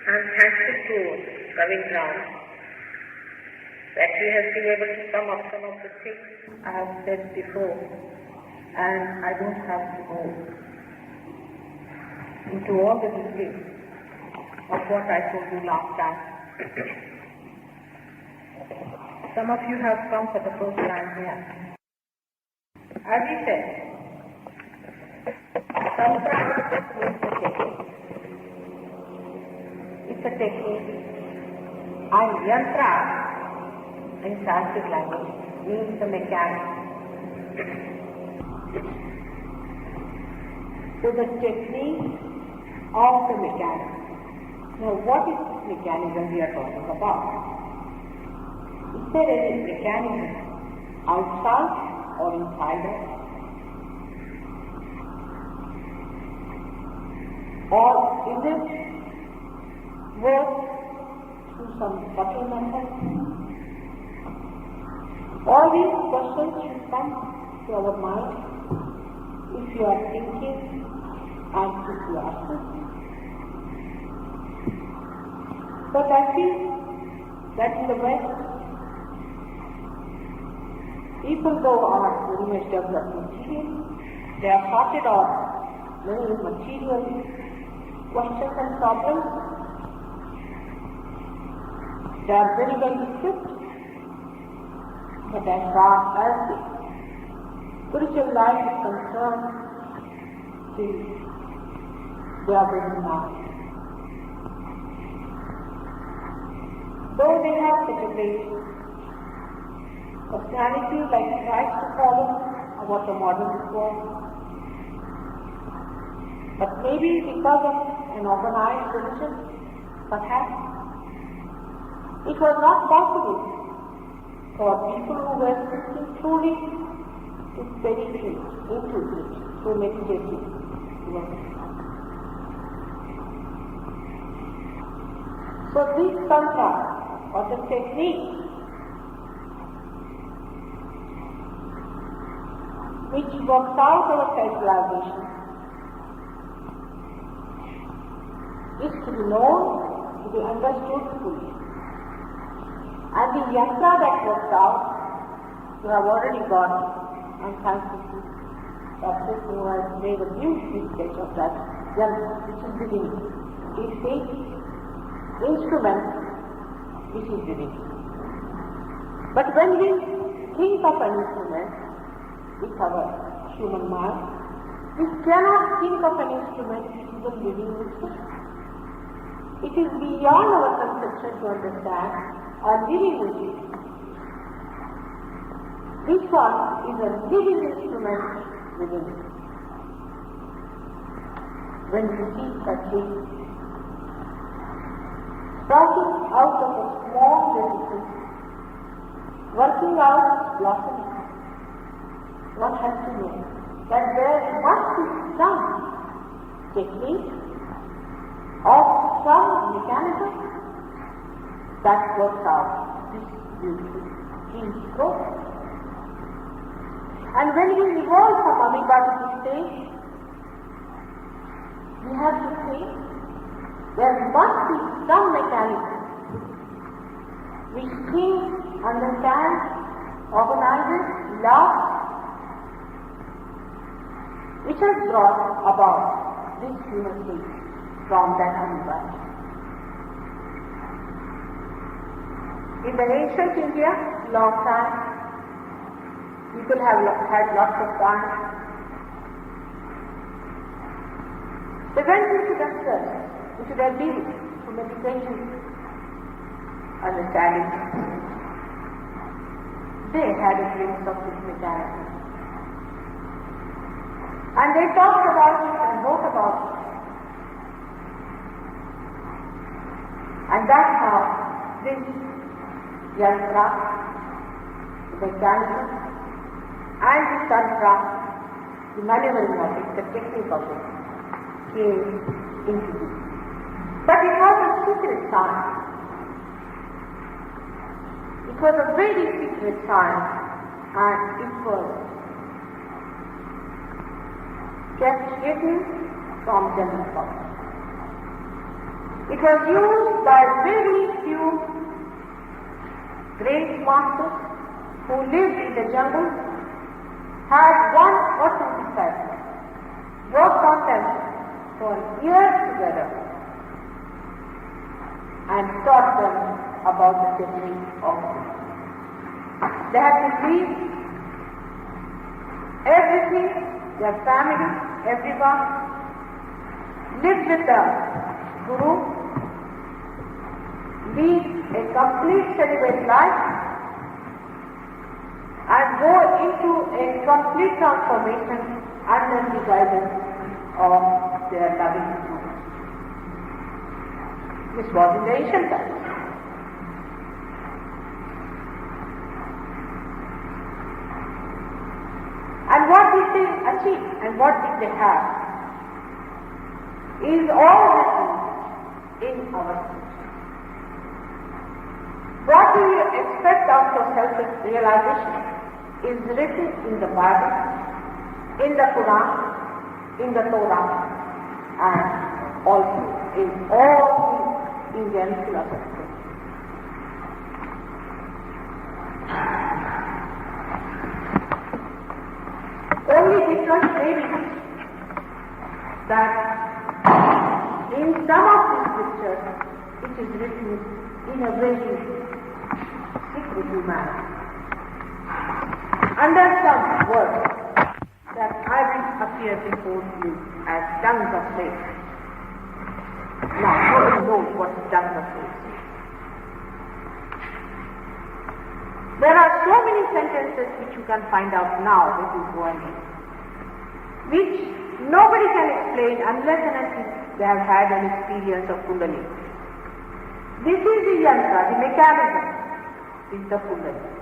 I'm thankful to Ravindra that he has been able to sum up some of the things I have said before, and I don't have to go into all the details of what I told you last time. Some of you have come for the first time here. As he said, tantra is a technique. It's a technique, and yantra in Sanskrit language means the mechanics. So the technique of the mechanics. Now what is this mechanism we are talking about? Is there any mechanism outside or inside us? Or is it work through some subtle method? All these questions should come to our mind if you are thinking and if you are thinking. But I feel that in the West, people though are very much developed material, they have sorted out many material questions and problems. They are very well equipped, but as far as the spiritual life is concerned, they are very narrow. Though they have such a great personality like Christ to follow, or what the modern before, but maybe because of an organized religion, perhaps, it was not possible for people who were thinking truly to penetrate into it through meditative work. So this tantra, or the technique which works out our self-realization is to be known, to be understood fully. And the yantra that works out, you have already got, and thankful to Dr. who has made a beautiful sketch of that yantra, which is divinity. It is the instrument which is divinity. But when we think of an instrument with our human mind, we cannot think of an instrument which is a living instrument. It is beyond our conception to understand a living instrument. This one is a living instrument within us. When we see such things, starting out of a small vehicle, working out its blossoming, one has to know that there must be some technique or some mechanism that works out this beautiful dream process. And when we evolve from amoeba to this stage, we have to say there must be some mechanism which thinks, understands, organizes, loves, which has brought about this human state from that amoeba. In the ancient India, long time, people have had lots of fun. They went into themselves, into their being, through meditation, understanding. They had a glimpse of this mechanism. And they talked about it and wrote about it. And that's how this yantra, the mechanism, and the tantra, the maneuvering of it, the technique of it, came into this. But it was a secret science. It was a very secret science, and it was kept hidden from general public. It was used by very few great masters who lived in the jungle, had one or two disciples, worked on them for years together, and taught them about the technique of it. They had to leave everything, their family, everyone, live with the Guru, lead a complete celibate life, and go into a complete transformation under the guidance of their loving Guru. This was in the ancient times. And what did they achieve and what did they have is all written in our scripture. What do you expect out of self-realization is written in the Bible, in the Quran, in the Torah, and also in all the Indian philosophy. Only difference may be that in some of these scriptures it is written in a very secretive manner. Under some words that I will appear before you as tongues of faith. Now, nobody knows what tongues of faith is. There are so many sentences which you can find out now that you go and read, which nobody can explain unless and until they have had an experience of Kundalini. This is the yantra, the mechanism is the Kundalini.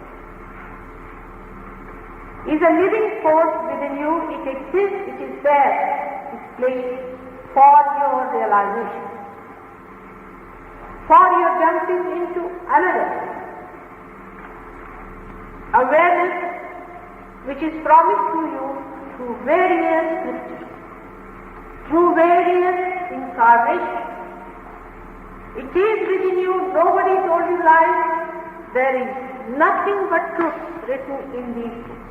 Is a living force within you, it exists, it is there, it's placed for your realization, for your jumping into another awareness which is promised to you through various scriptures, through various incarnations. It is within you, nobody told you lies, there is nothing but truth written in these books.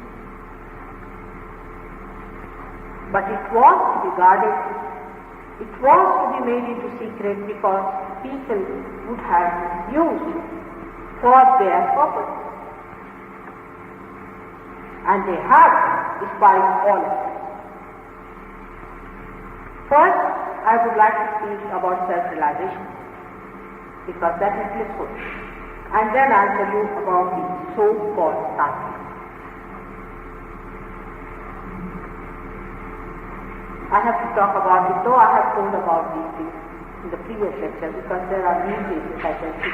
But it was to be guarded, it was to be made into secret because people would have misused for their purpose. And they have, despite all of it. First, I would like to speak about self-realization, because that is blissful. And then I'll tell you about the so-called tantrism. I have to talk about it, though I have told about these things in the previous lecture, because there are these cases I can see.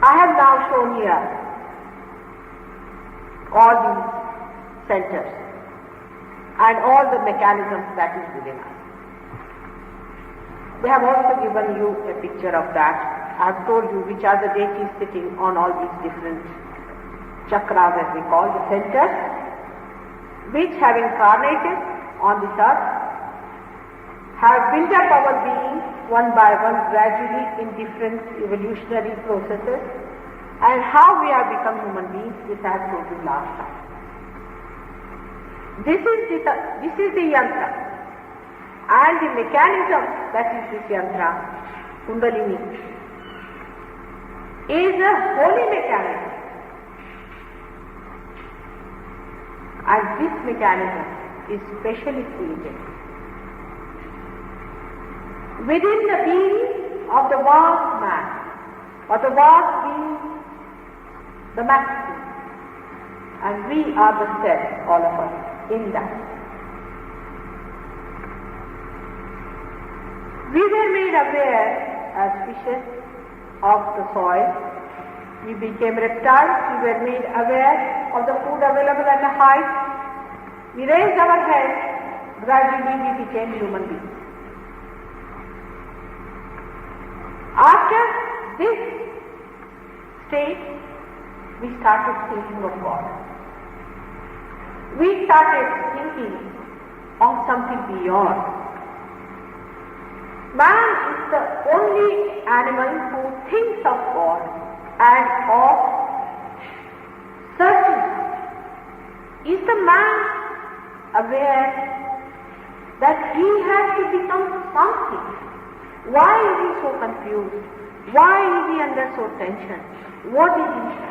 I have now shown here all these centers and all the mechanisms that is within us. They have also given you a picture of that. I have told you which are the deities sitting on all these different chakras, as we call the centers, which have incarnated on this earth, have built up our being one by one gradually in different evolutionary processes, and how we have become human beings, this I have told you last time. This is the yantra, and the mechanism that is this yantra, Kundalini, is a holy mechanism. And this mechanism is specially created within the being of the vast man, or the vast being, the maximum. And we are the cells, all of us, in that. We were made aware as fishes of the soil. We became reptiles. We were made aware of the food available at a height. We raised our heads. Gradually we became human beings. After this state, we started thinking of God. We started thinking of something beyond. Man is the only animal who thinks of God and of searching. Is the man aware that he has to become something? Why is he so confused? Why is he under so tension? What is he?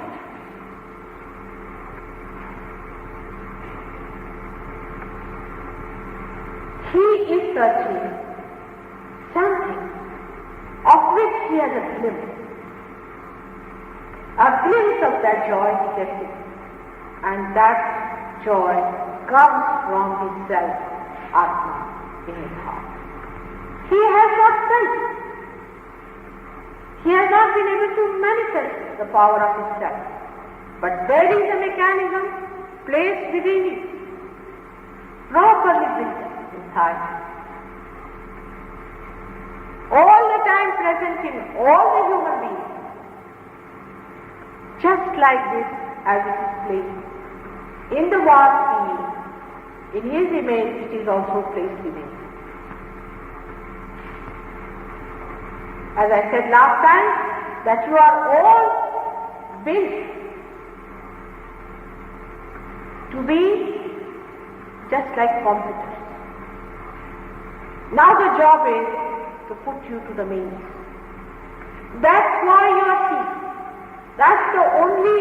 He is searching something of which he has a glimpse. A glimpse of that joy he gets it. And that joy comes from himself, Atma, in his heart. He has not felt it. He has not been able to manifest the power of himself. But there is a mechanism placed within him, properly built inside. All the time present in all the human beings. Just like this, as it is placed in the vast being, in his image it is also placed within. As I said last time, that you are all built to be just like computers. Now the job is to put you to the means. That's why you are here. That's the only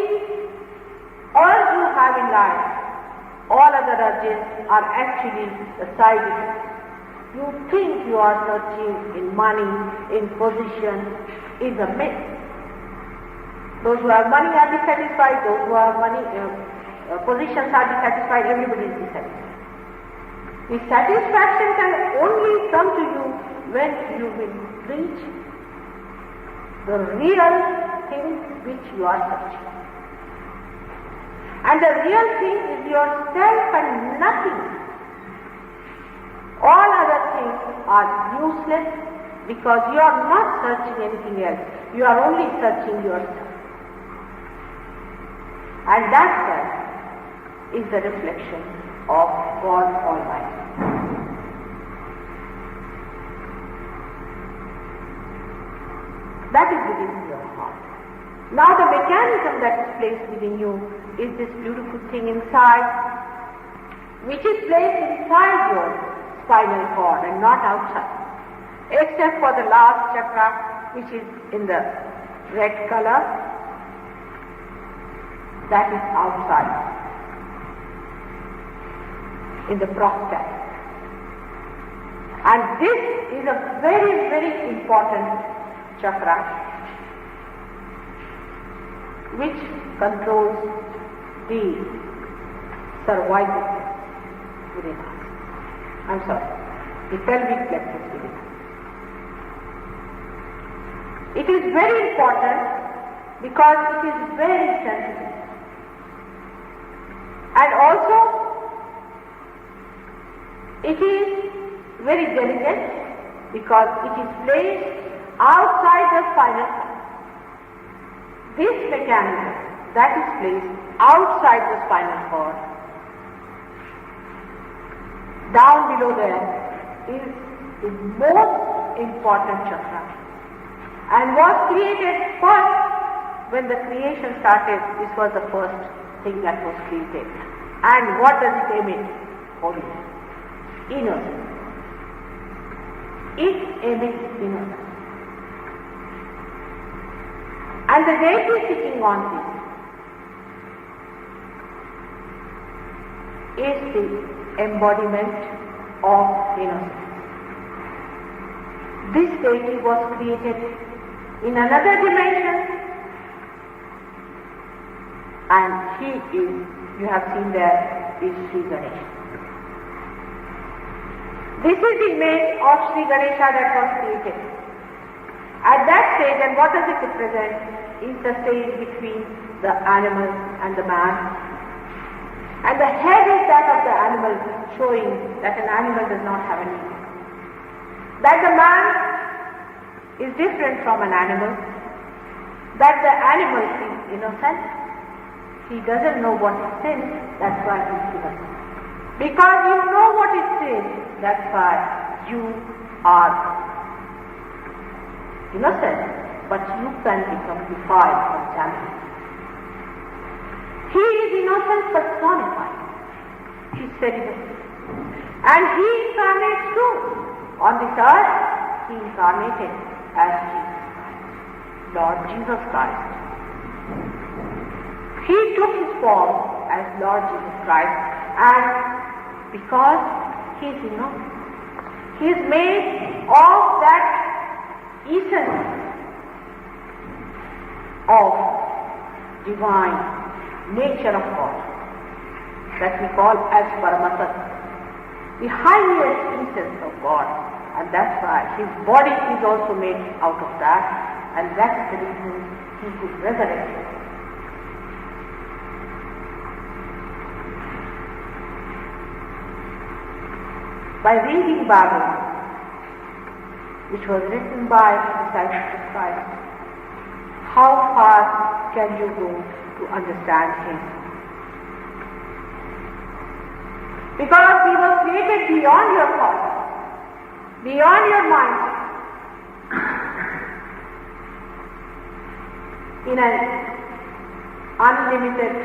urge you have in life. All other urges are actually the side effects. You think you are searching in money, in position, is a myth. Those who have money are dissatisfied, those who have money, positions are dissatisfied, everybody is dissatisfied. The satisfaction can only come to you when you will reach the real thing which you are searching. And the real thing is yourself and nothing. All other things are useless because you are not searching anything else. You are only searching yourself. And that is the reflection of God Almighty. That is within your heart. Now the mechanism that is placed within you is this beautiful thing inside, which is placed inside your spinal cord and not outside, except for the last chakra, which is in the red color, that is outside, in the prostate. And this is a very, very important chakra which controls the cervical within us. I'm sorry, the pelvic plexus within us. It is very important because it is very sensitive. And also, it is very delicate because it is placed outside the spinal cord. This mechanism that is placed outside the spinal cord, down below there, is the most important chakra and was created first. When the creation started, this was the first thing that was created. And what does it emit? Holiness, innocence. It emits innocence. And the deity sitting on this is the embodiment of innocence. This deity was created in another dimension, and he is, you have seen there, is Sri Ganesha. This is the image of Sri Ganesha that was created. At that stage, and what does it represent? Is the stage between the animal and the man. And the head is that of the animal, showing that an animal does not have an ego. That the man is different from an animal. That the animal is innocent. He doesn't know what is sin, that's why he is innocent. Because you know what is sin, that's why you are innocent, but you can become defiled and damaged. He is innocence personified. He is very innocent. And he incarnates too. On this earth, he incarnated as Jesus Christ, Lord Jesus Christ. He took his form as Lord Jesus Christ, and because he is innocent, he is made of that essence of divine nature of God that we call as Paramatma, the highest essence of God, and that's why his body is also made out of that, and that's the reason he could resurrect. By reading Bible, which was written by the disciples of Christ, how far can you go to understand him? Because he was created beyond your thoughts, beyond your mind, in an unlimited,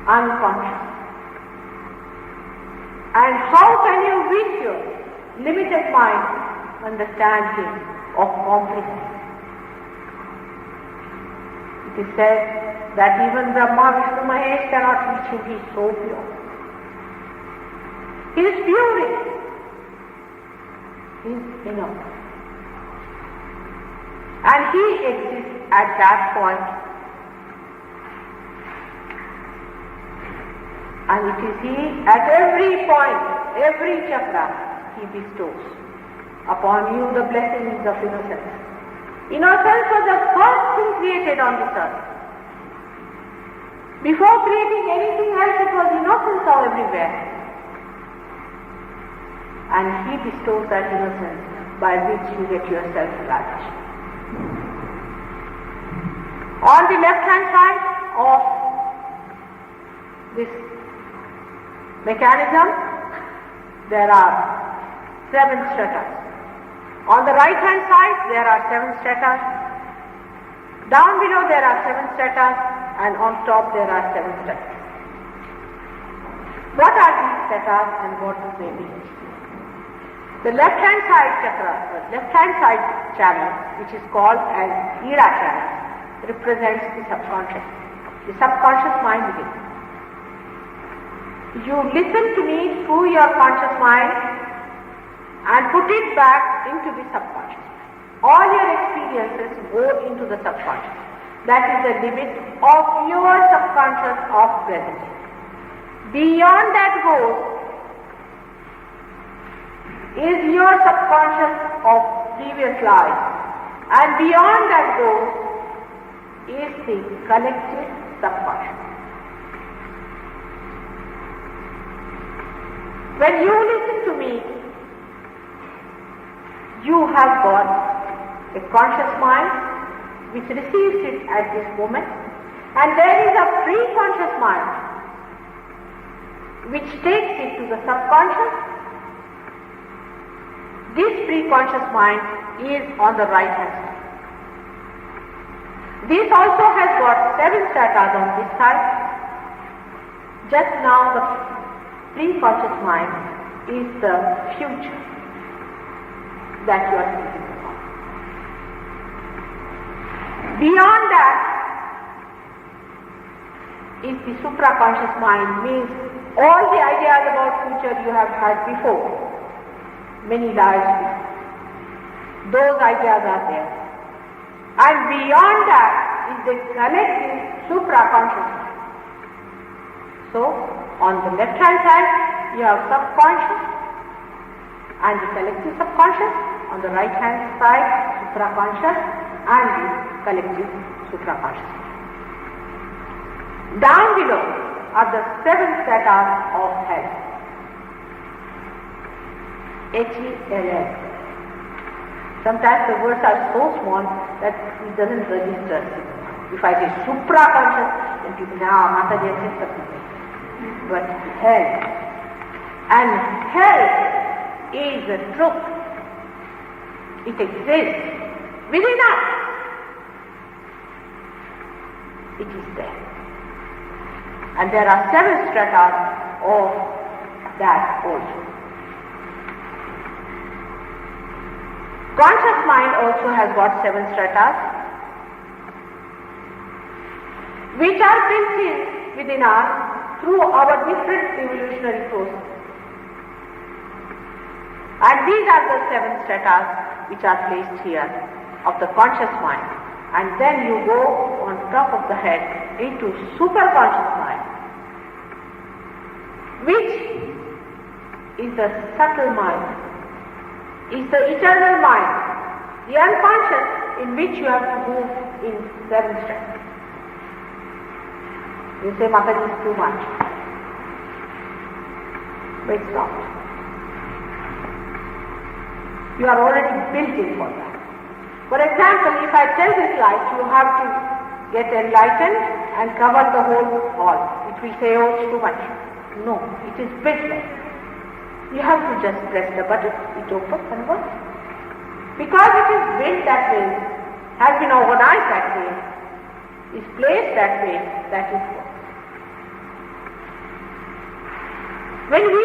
unconscious. And how can you with your limited mind understand him or comprehend? It is said that even Brahma, Vishnu, Mahesh cannot reach him. He is so pure. He is purity. He is innocent. And he exists at that point. And it is he, at every point, every chakra, he bestows upon you the blessings of innocence. Innocence was the first thing created on this earth. Before creating anything else, it was innocence all everywhere. And he bestows that innocence by which you get yourself realized. On the left-hand side of this mechanism, there are 7 stratas. On the right-hand side, there are 7 stratas. Down below, there are 7 stratas, and on top, there are 7 stratas. What are these stratas, and what do they mean? The left-hand side chakra, the left-hand side channel, which is called as Ira channel, represents the subconscious mind within. You listen to me through your conscious mind and put it back into the subconscious. All your experiences go into the subconscious. That is the limit of your subconscious of present. Beyond that goes is your subconscious of previous life, and beyond that goes is the collective subconscious. When you listen to me, you have got a conscious mind which receives it at this moment, and there is a pre-conscious mind which takes it to the subconscious. This pre-conscious mind is on the right hand side. This also has got 7 stratas on this side. Just now the pre-conscious mind is the future that you are thinking about. Beyond that is the supraconscious mind, means all the ideas about future you have had before, many lives before. Those ideas are there. And beyond that is the collective supraconscious mind. So, on the left-hand side, you have subconscious and the collective subconscious. On the right-hand side, supraconscious and the collective supraconscious. Down below are the 7 stratas of hell. H-E-L-L. Sometimes the words are so small that it doesn't register. If I say supraconscious, then people say, Mataji has said something. But hell. And hell is the truth. It exists within us. It is there. And there are 7 strata of that also. Conscious mind also has got 7 strata, which are built in within us through our different evolutionary processes. And these are the 7 strata which are placed here of the conscious mind. And then you go on top of the head into superconscious mind, which is the subtle mind, is the eternal mind, the unconscious, in which you have to move in 7 strata. You say, Mataji, is too much. But it's not. You are already built in for that. For example, if I tell this light, you have to get enlightened and cover the whole hall. It will say, oh, it's too much. No, it is built there. You have to just press the button, it opens and works. Because it is built that way, has been organized that way, is placed that way, that is what. When we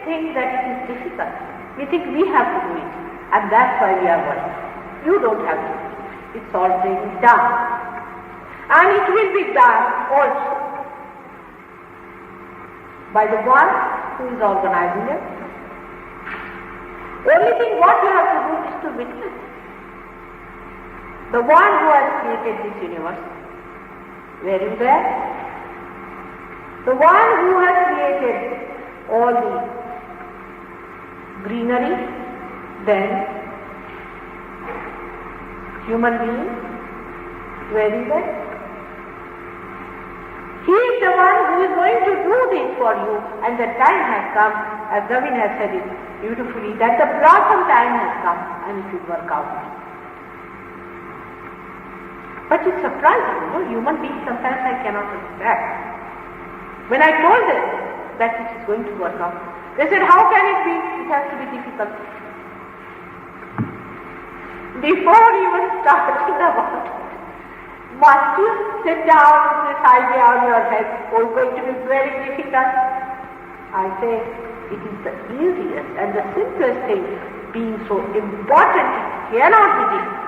think that it is difficult, we think we have to do it, and that's why we are worried. You don't have to do it. It's already done. And it will be done also by the one who is organizing it. Only thing what you have to do is to witness. The one who has created this universe. Were you there? The one who has created all the greenery, then human being, were you there? He is the one who is going to do this for you, and the time has come, as Gavin has said it beautifully, that the blossom time has come and it will work out. But it's surprising, human beings sometimes I cannot understand. When I told them that it is going to work out, they said, how can it be? It has to be difficult. Before even starting about it, must you sit down with this idea on your head, oh, it's going to be very difficult? I say, it is the easiest and the simplest thing, being so important, it cannot be difficult.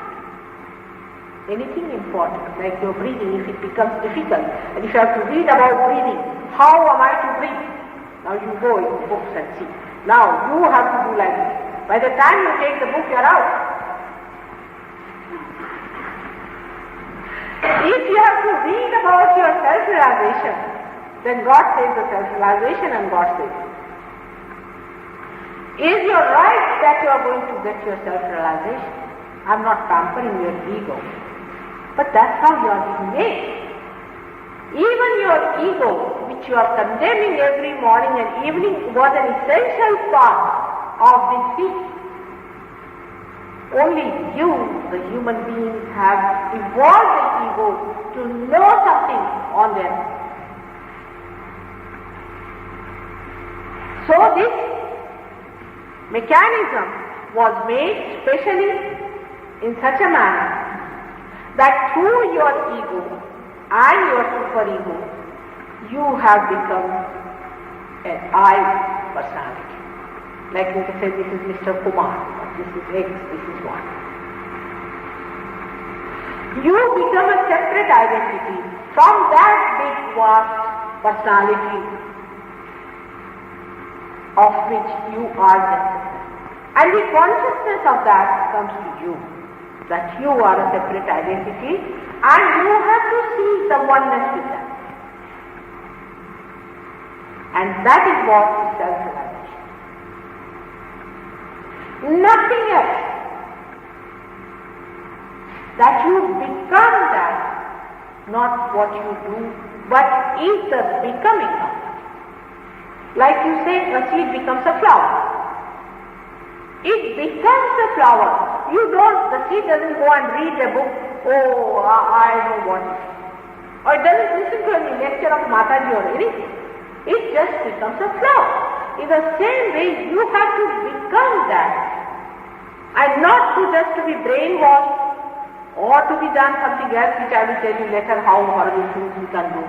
Anything important, like your breathing, if it becomes difficult, and if you have to read about breathing, how am I to breathe? Now you go in the books and see. Now you have to do like this. By the time you take the book, you are out. If you have to read about your self-realization, then God saves the self-realization and God saves you. Is your right that you are going to get your self-realization? I am not pampering your ego. But that's how you are being made. Even your ego, which you are condemning every morning and evening, was an essential part of this feast. Only you, the human beings, have evolved the ego to know something on them. So this mechanism was made specially in such a manner that through your ego and your superego, you have become an I personality. Like you can say, this is Mr. Kumar, this is X, this is Y. You become a separate identity from that big vast personality of which you are just. And the consciousness of that comes to you, that you are a separate identity and you have to see the oneness with that. And that is what is self-realization. Nothing else. That you become that, not what you do, but is the becoming of it. Like you say, a seed becomes a flower. It becomes a flower. The seed doesn't go and read a book, oh, I know what it is. Or it doesn't listen to any lecture of Mataji or anything. It just becomes a flower. In the same way, you have to become that and not just to be brainwashed or to be done something else, which I will tell you later how horrible things we can do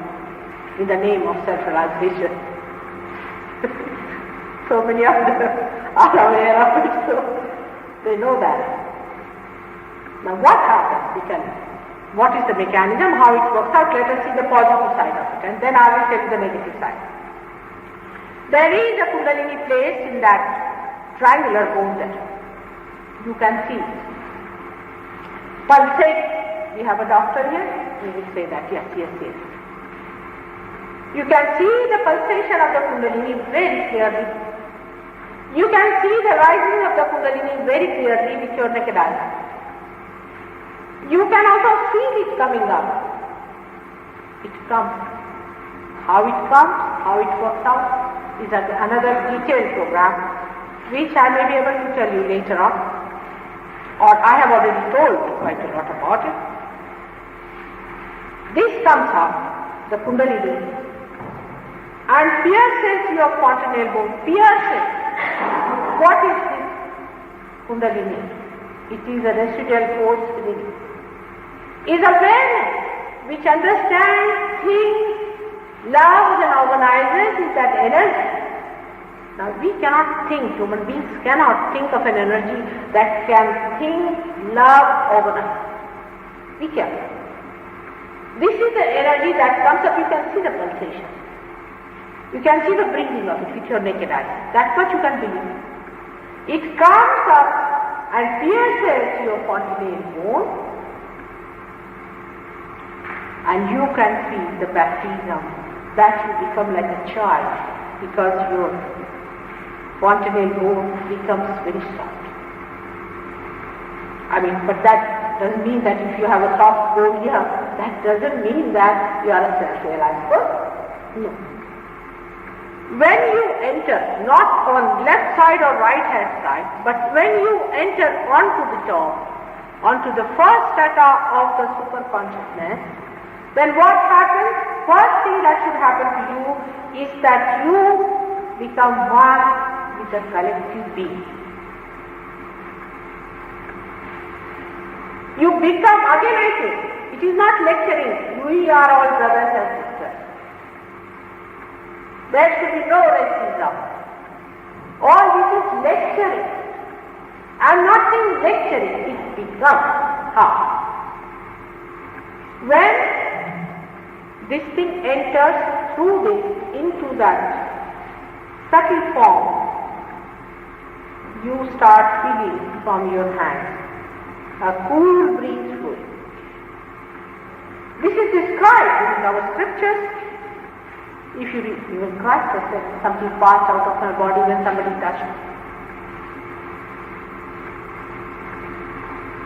in the name of self-realization. So many of them are aware of it, so they know that. Now what happens? What is the mechanism, how it works out? Let us see the positive side of it, and then I will tell you the negative side. There is a Kundalini placed in that triangular bone there. You can see it. Pulsate. We have a doctor here. We will say that. Yes. You can see the pulsation of the Kundalini very clearly. You can see the rising of the Kundalini very clearly with your naked eye. You can also feel it coming up. It comes. How it comes, how it works out is another detailed program which I may be able to tell you later on, or I have already told quite a lot about it. This comes up, the Kundalini, and pierces your fontanelle bone, pierces. What is this Kundalini? It is a residual force within it. Is awareness which understands, thinks, loves and organizes is that energy. Now we cannot think, human beings cannot think of an energy that can think, love, organize. We cannot. This is the energy that comes up, you can see the pulsation. You can see the breathing of it with your naked eye. That's what you can believe. It comes up and pierces your fontanelle bone, and you can feel the baptism that you become like a child because your fontanelle bone becomes very soft. But that doesn't mean that if you have a soft bone here, that doesn't mean that you are a self-realized person. No. When you enter, not on left side or right hand side, but when you enter onto the top, onto the first strata of the superconsciousness, then what happens? First thing that should happen to you is that you become one with the collective being. You become, again I say, it is not lecturing, we are all brothers and sisters. There should be no racism. All this is lecturing. I am not saying lecturing, it becomes. How? When this thing enters through this into that subtle form, you start feeling from your hand a cool breeze flowing. This is described in our scriptures. If you read, even Christ has said something passed out of my body when somebody touched me.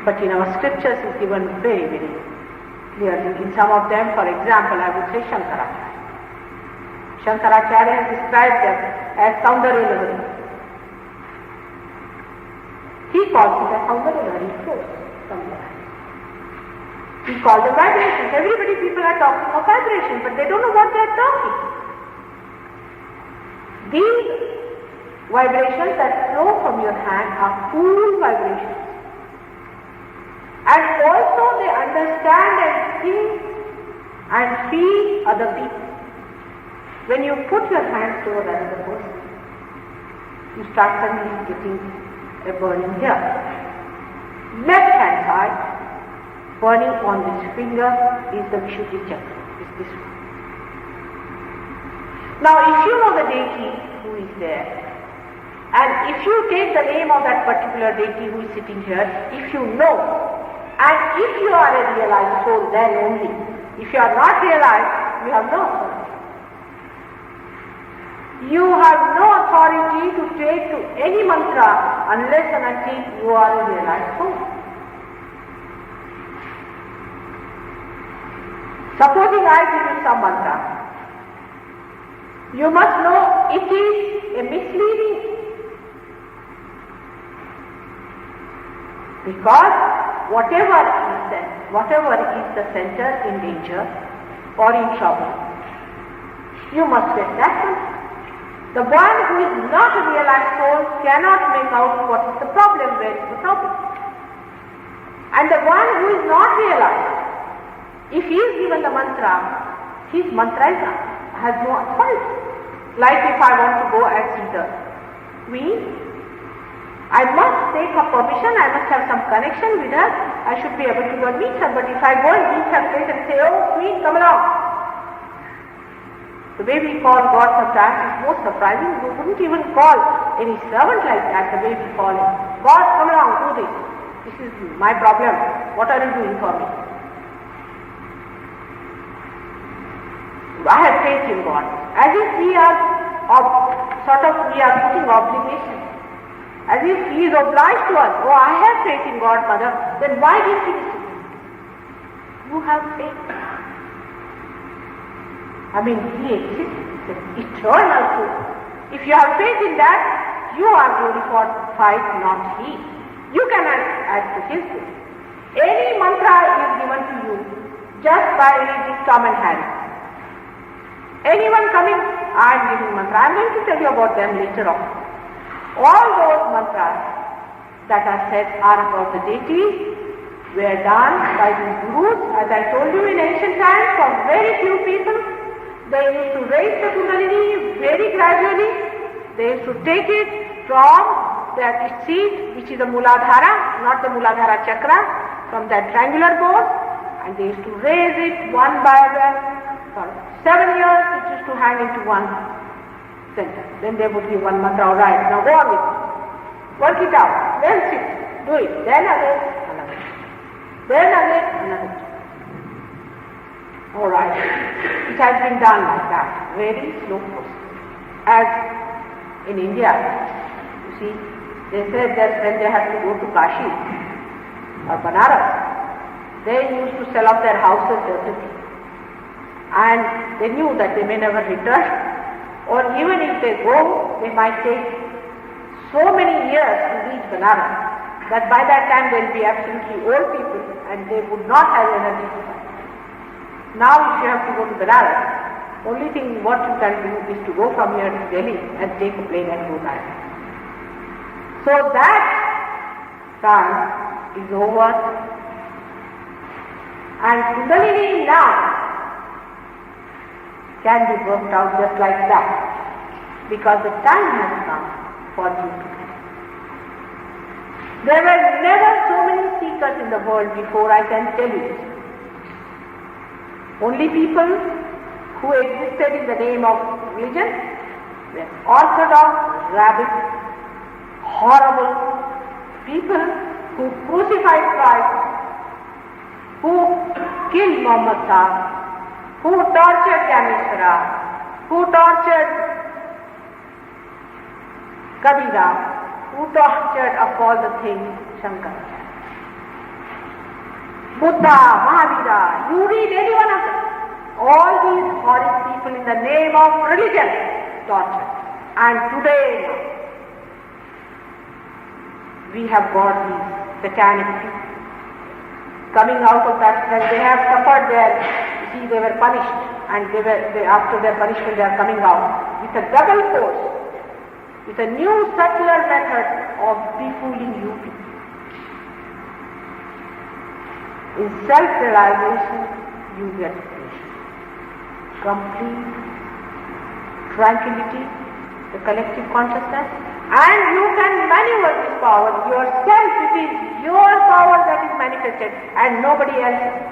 But in our scriptures it's given very, very clearly. In some of them, for example, I would say Shankaracharya. Shankaracharya has described them as Saundarya Lahari. He calls it as Saundarya Lahari force. He calls them vibrations. People are talking of vibration, but they don't know what they are talking. These vibrations that flow from your hand are cool vibrations. And also they understand and think and feel other people. When you put your hands toward another person, you start suddenly getting a burning here. Left hand side, burning on this finger is the Vishuddhi chakra, is this one. Now if you know the deity who is there, and if you take the name of that particular deity who is sitting here, if you know, and if you are a realized soul, then only. If you are not realized, you have no authority. You have no authority to take to any mantra unless and until you are a realized soul. Supposing I give you some mantra, you must know it is a misleading. Because whatever is the center in danger or in trouble, you must get that one. The one who is not a realized soul cannot make out what is the problem, where is the problem. And the one who is not realized, if he is given the mantra, his mantra has no authority. Like if I want to go and see the queen, I must take her permission, I must have some connection with her, I should be able to go and meet her. But if I go and meet her place and say, oh queen, come along. The way we call God sometimes is most surprising. We wouldn't even call any servant like that, the way we call him. God, come along, do this. This is my problem. What are you doing for me? I have faith in God. As if we are putting obligations. As if he is obliged to us. Oh, I have faith in God, Mother. Then why did he discipline? You have faith. I mean, he exists. It's eternal truth. If you have faith in that, you are glorified, not he. You can add to his faith. Any mantra is given to you just by reading Tom and Harry. Anyone coming, I am giving mantra. I am going to tell you about them later on. All those mantras that are said are about the deities, were done by the gurus, as I told you in ancient times, for very few people. They used to raise the Kundalini very gradually. They used to take it from that seat, which is the Muladhara, not the Muladhara chakra, from that triangular bone, and they used to raise it one by one. For 7 years it used to hang into one center. Then they would give one mantra, all right, now go on with it. Work it out. Then sit. Do it. Then again, another. Then again, another. All right. It has been done like that. Very slow process. As in India, you see, they said that when they had to go to Kashi or Banaras, they used to sell off their houses, everything. And they knew that they may never return, or even if they go, they might take so many years to reach Banaras that by that time they will be absolutely old people and they would not have energy to fight. Now if you have to go to Banaras, only thing what you can do is to go from here to Delhi and take a plane and go back. So that time is over, and Kundalini now can be worked out just like that, because the time has come for you to come. There were never so many seekers in the world before, I can tell you. Only people who existed in the name of religion were orthodox, rabid, horrible people who crucified Christ, who killed Muhammad Shah, who tortured Kameshwara, who tortured Kabira, who tortured of all the things Shankaracharya. Buddha, Mahavira, you read any one of them. All these horrid people in the name of religion tortured. And today we have got these satanic people coming out of that, when they have suffered they were punished, and after their punishment they are coming out with a double force, with a new subtler method of befooling you people. In self-realization you get peace, complete tranquility, the collective consciousness, and you can maneuver this power yourself. It is your power that is manifested and nobody else.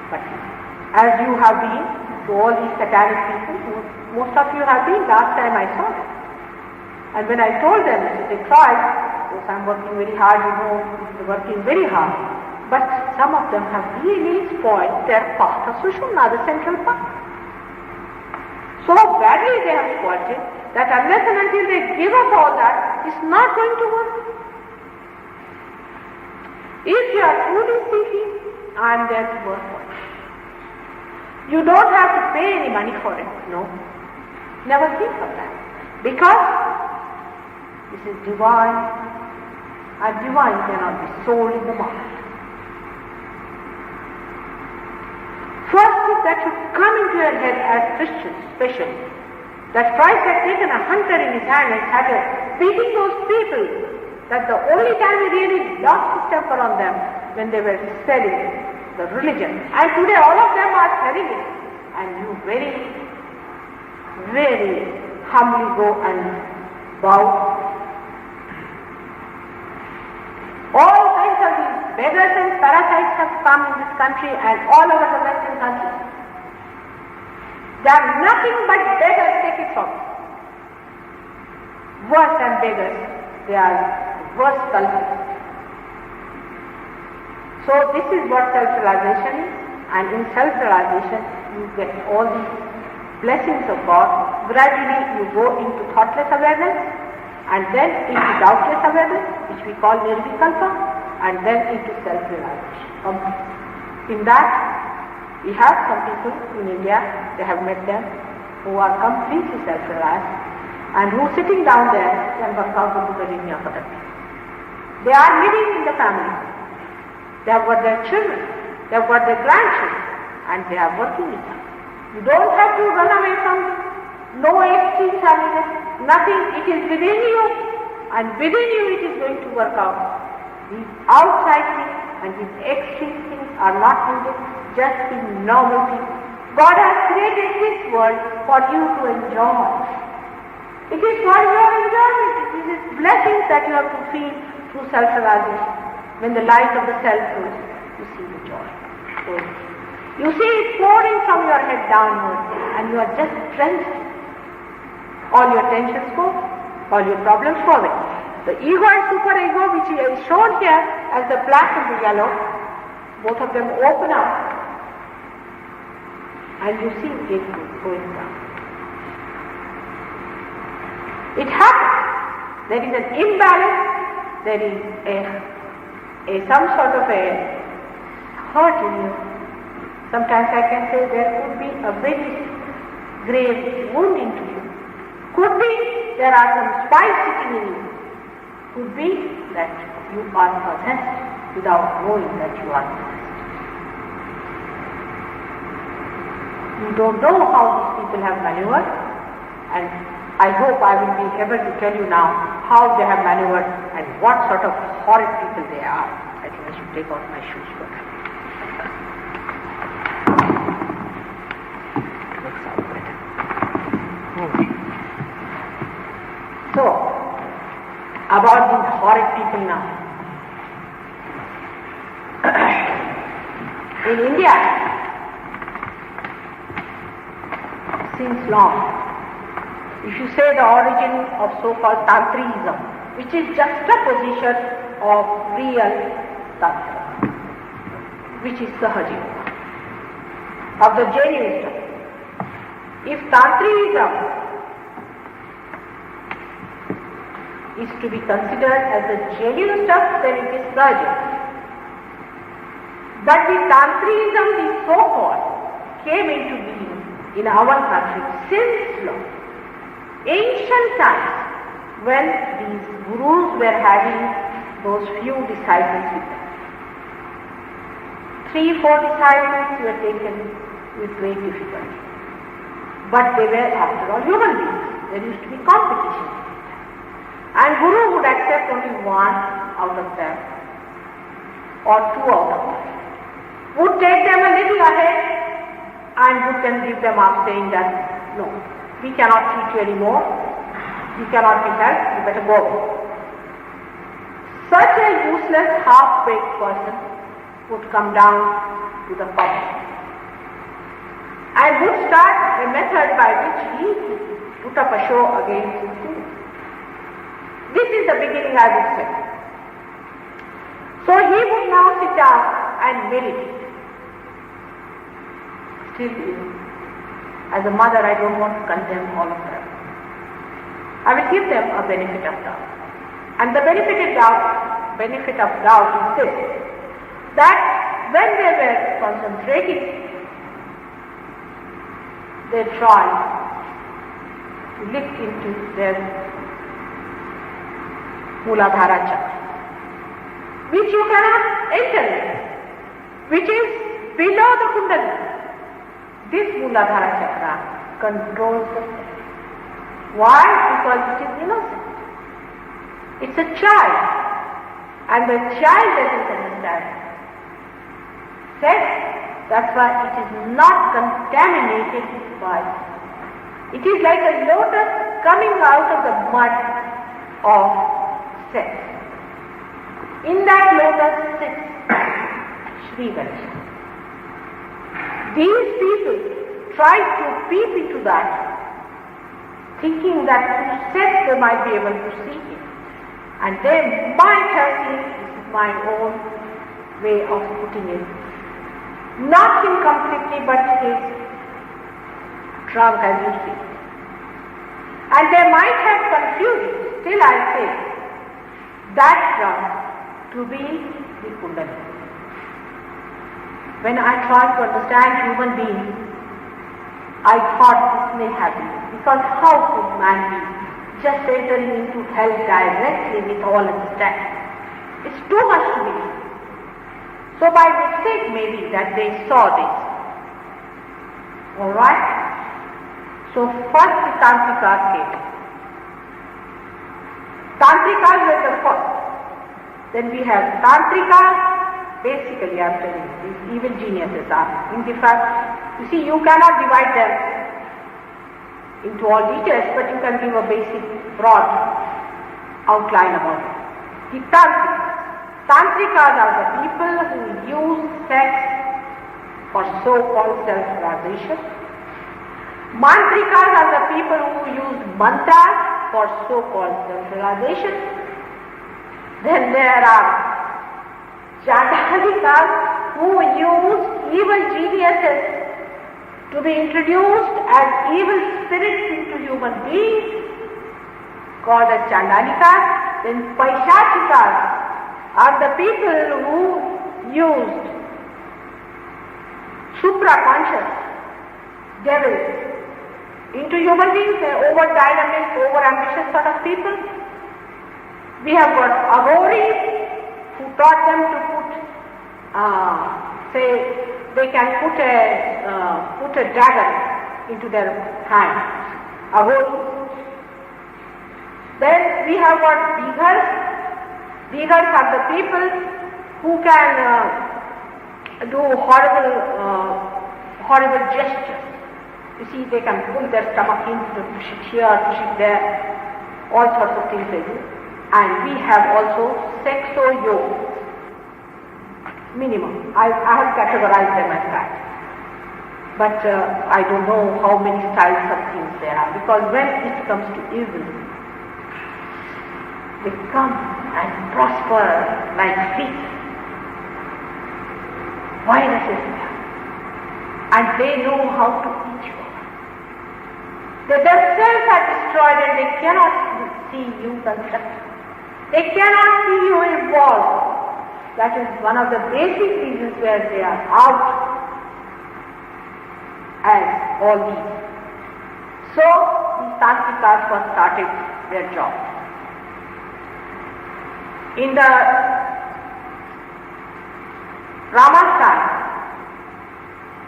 But as you have been to all these satanic people, most of you have been, last time I saw them. And when I told them, they tried, yes, I'm working very hard, they're working very hard. But some of them have really spoiled their path of Sushumna, the central path. So badly they have spoiled it, that unless and until they give up all that, it's not going to work. If you are truly seeking, I am there to work for you. You don't have to pay any money for it, no. Never think of that. Because this is divine, and divine cannot be sold in the market. First is that should come into your head as Christians, especially, that Christ had taken a hunter in his hand and started beating those people, that the only time he really lost his temper on them when they were selling the religion. And today all of them are selling it. And you very, very humbly go and bow. All kinds of these beggars and parasites have come in this country and all over the Western countries. They are nothing but beggars, take it from. Worse than beggars, they are worse culprits. So this is what self-realization is, and in self-realization you get all these blessings of God. Gradually you go into thoughtless awareness, and then into doubtless awareness, which we call nirvikalpa, and then into self-realization. In that, we have some people in India, they have met them, who are completely self-realized, and who sitting down there can work out the Buddha for them. They are living in the family. They have got their children, they have got their grandchildren, and they are working with them. You don't have to run away from it. No extremes are needed. Nothing. It is within you, and within you it is going to work out. These outside things and these extreme things are not needed. Just be normal people. God has created this world for you to enjoy. It is for your enjoyment. It is blessings that you have to feel through self-realization. When the light of the self goes, you see the joy. So, you see it pouring from your head downwards, and you are just drenched. All your tensions go, all your problems go away. The ego and superego, which is shown here as the black and the yellow, both of them open up, and you see it going down. It happens. There is an imbalance. There is some sort of a hurt in you. Sometimes I can say there could be a very grave wound into you. Could be there are some spies sitting in you. Could be that you are possessed without knowing that you are possessed. You don't know how these people have maneuvered, and I hope I will be able to tell you now how they have maneuvered and what sort of horrid people they are. I think I should take off my shoes for that. Looks out better. So, about these horrid people now. In India, since long, if you say the origin of so-called tantrism, which is juxtaposition of real tantra, which is sahaja yoga, of the genuine stuff. If tantrism is to be considered as the genuine stuff, then it is sahaja. But the tantrism, the so-called, came into being in our country since long. Ancient times, when these gurus were having those few disciples with them. 3-4 disciples were taken with great difficulty. But they were, after all, human beings. There used to be competition. And Guru would accept only one out of them, or 2 out of them. Would take them a little ahead and would then give them up, saying that, no, we cannot teach you anymore, you cannot be helped, you better go. Such a useless, half-baked person would come down to the public and would start a method by which he put up a show against his students. This is the beginning, I would say. So he would now sit down and meditate. Still, as a mother, I don't want to condemn all of them. I will give them a benefit of doubt. And the benefit of doubt is this, that when they were concentrating, they tried to lift into their Muladhara chakra, which you cannot enter, which is below the Kundalini. this Muladhara Chakra controls the sex. Why? Because it is innocent. It's a child. And the child doesn't understand sex. That's why it is not contaminated by it. It is like a lotus coming out of the mud of sex. In that lotus sits Sri Ganesha. These people try to peep into that, thinking that through sex they might be able to see it. And they might have seen, this is my own way of putting it, not him completely but his trunk as you see. And they might have confused it. Still I say that trunk to be the Kundalini. When I tried to understand human beings, I thought this may happen. Because how could man be just entering into hell directly with all understanding? It's too much to believe. So by mistake maybe that they saw this. Alright? So first the Tantrikas came. Tantrikas were the first. Then we have Tantrikas, basically I'm telling you, these evil geniuses are. In fact, you see, you cannot divide them into all details, but you can give a basic, broad outline about it. The Tantrikas. Tantrikas are the people who use sex for so-called self-realization. Mantrikas are the people who use mantras for so-called self-realization. Then there are Chandalikas who use evil geniuses to be introduced as evil spirits into human beings, called as Chandalikas. Then Paishachikas are the people who used supra-conscious devils into human beings. They are over-dynamic, over-ambitious sort of people. We have got Aghoris who taught them to put, say, they can put a dagger into their hand. Aghoris. Then we have got Dighars. Dighars are the people who can do horrible gestures. You see, they can pull their stomach in, push it here, push it there, all sorts of things they do. And we have also sexo-yoga. Minimum. I have categorized them as that. But I don't know how many styles of things there are. Because when it comes to evil, they come and prosper like bees. Viruses there. And they know how to eat you. They themselves are destroyed and they cannot see you constructed. They cannot see you evolve. That is one of the basic reasons where they are out as all these. So, these Tantrikas first started their job. In the Rama's time,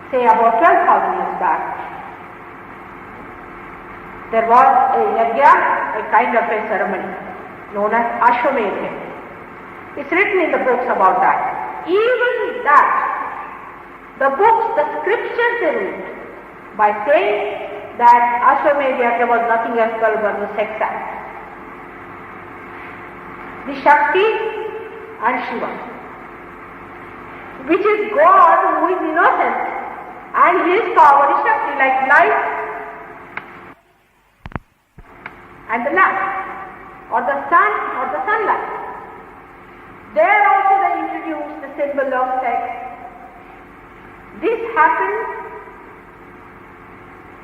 say about 12,000 years back, there was a yajna, a kind of a ceremony known as Ashwamedha. It's written in the books about that. Even that, the books, the scriptures they wrote by saying that Ashwamedha, there was nothing else but the sex act. The Shakti and Shiva, which is God who is innocent, and his power is Shakti, like light and the lamp, or the sun or the sunlight. There also they introduced the symbol of sex. This happened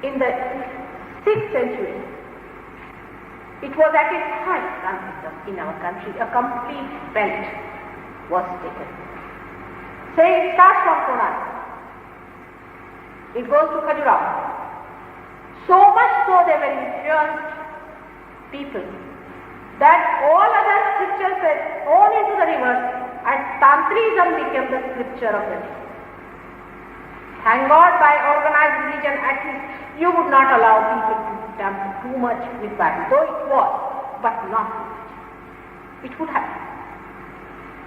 in the 6th century. It was at its height in our country. A complete belt was taken. Say it starts from Quran. It goes to Khajuraho. So much so they were influenced people that all other scriptures were thrown into the river and Tantrism became the scripture of the day. Thank God by organized religion at least you would not allow people to tamper too much with Bible, though it was, but not it would happen.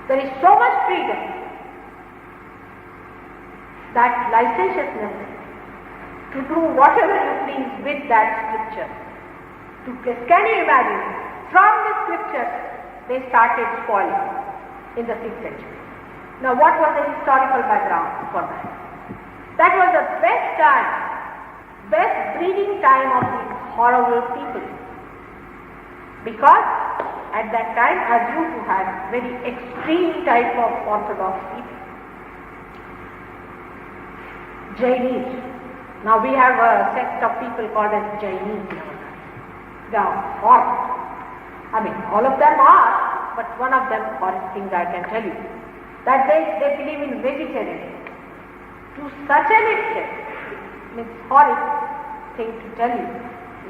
There is so much freedom that licentiousness to do whatever you please with that scripture. Can you imagine? From the scriptures they started spoiling in the 6th century. Now what was the historical background for that? That was the best time, best breeding time of these horrible people. Because at that time Arjuna had very extreme type of orthodox people. Jainis. Now we have a sect of people called as Jainis. Now, I mean, all of them are, but one of them, horrid things I can tell you, that they believe in vegetarianism. To such an extent, it's horrid thing to tell you,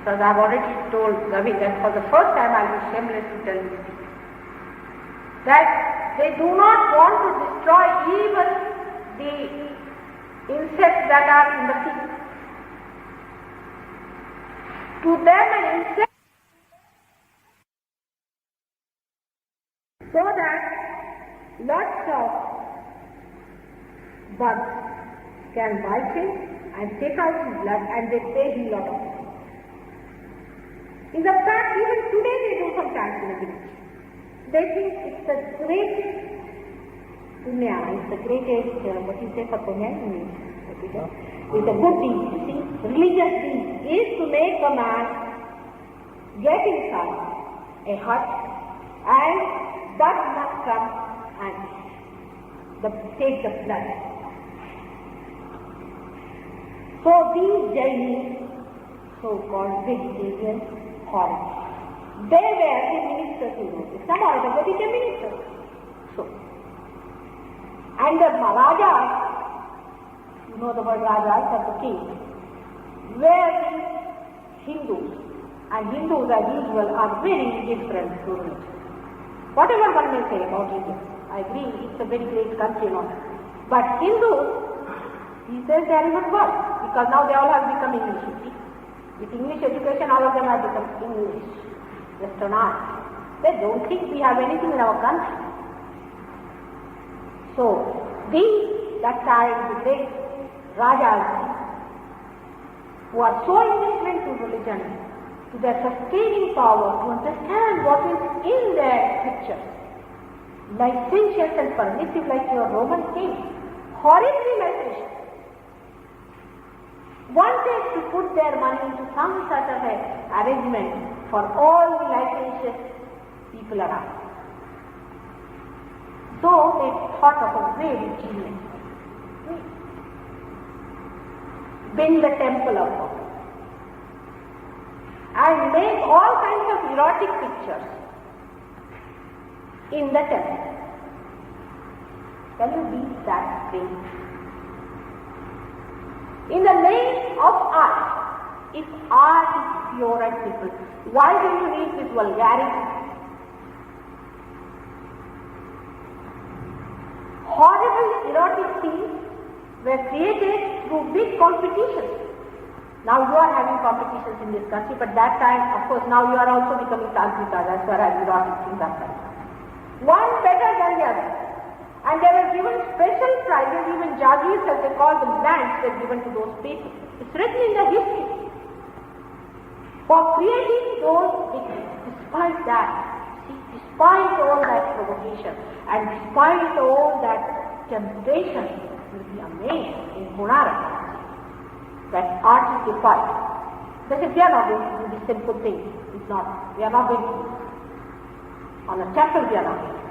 because I have already told Ravi that for the first time I will be shameless to tell you that they do not want to destroy even the insects that are in the sea. To them an insect, so that lots of bugs can bite him and take out his blood and they pay him a lot of money. In the fact, even today they do sometimes in a village. They think it's the greatest punya, it's the greatest, what you say for punya in English? It's a good deed, you see. Religious deed is to make a man get inside a hut and bug must come and take the blood. So these Jainis, so-called vegetarian horrors, they were the ministers who wrote it. Some of them were the ministers. So, and the Maharajas, you know the word Rajas are the king, were the Hindus. And Hindus as usual are very different to religion. Whatever one may say about India, I agree it's a very great country and all. But Hindus, he says they are even worse, because now they all have become English. With English education, all of them have become English, westernized. They don't think we have anything in our country. So, that time, the great Rajas, who are so indifferent to religion, to their sustaining power, to understand what is in their scriptures, licentious and permissive like your Roman king, horribly licentious, wanted to put their money into some sort of an arrangement for all the licentious people around. So they thought of a very genius. Build the temple of God and make all kinds of erotic pictures in the temple. Can you beat that thing? In the name of art, if art is pure and simple, why do you need this vulgarity? Horrible erotic scenes were created through big competitions. Now you are having competitions in this country, but that time, of course, now you are also becoming tantrikas as far as erotic things are concerned. One better than the other. And they were given special prizes, even jagis, as they call them, lands were given to those people. It's written in the history. For creating those things, despite that, despite all that provocation, and despite all that temptation, you'll be amazed in Konark that art is defied. They said, we are not going to do this simple thing. It's not. We are not going to do it. On a temple, we are not going to do it.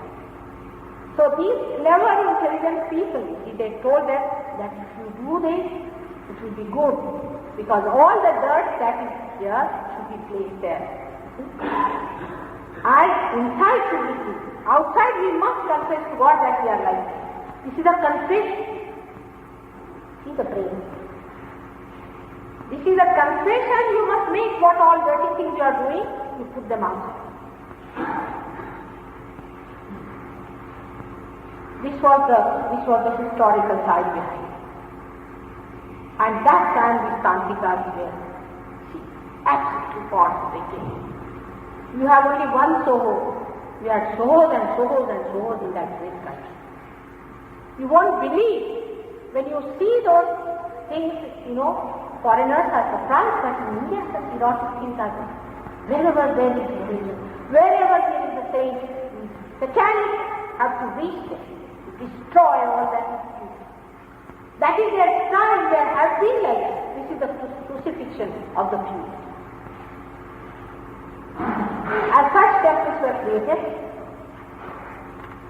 So these clever, intelligent people, they told them that if you do this, it will be good. Because all the dirt that is here should be placed there. And inside should be clean. Outside we must confess to God that we are like this. This is a confession. See the brain. This is a confession you must make. What all dirty things you are doing, you put them outside. This was the historical side behind it. And that time these tantrikas were, see, absolutely force-breaking. You have only one Soho. We had Sohos and Sohos and Sohos in that great country. You won't believe when you see those things, foreigners are surprised, but in India such erotic things are there. Wherever there is religion, wherever there is a saint, satanic have to reach there, to destroy all that. That is their style, there has been like that. This is the crucifixion of the pure. As such temples were created,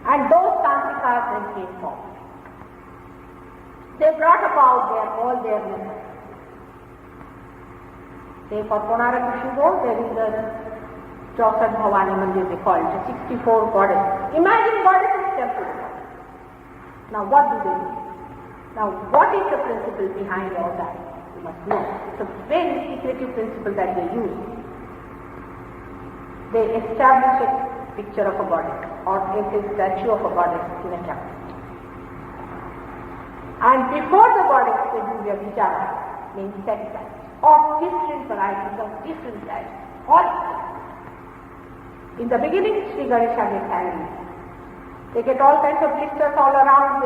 and those tantrikas then came forward. They brought about all their methods. Say for Konark Shiva, there is a Chausat Bhavani Mandir, they call it, 64 goddesses. Imagine goddesses temple. Now what do they do? Now what is the principle behind all that? You must know. It's a very secretive principle that they use. They establish a picture of a goddess or a statue of a goddess in a temple. And before the goddess they do their vichara, means sex acts, of different varieties, of different types. All in the beginning, Sri Ganesha gets angry. They get all kinds of blisters all around.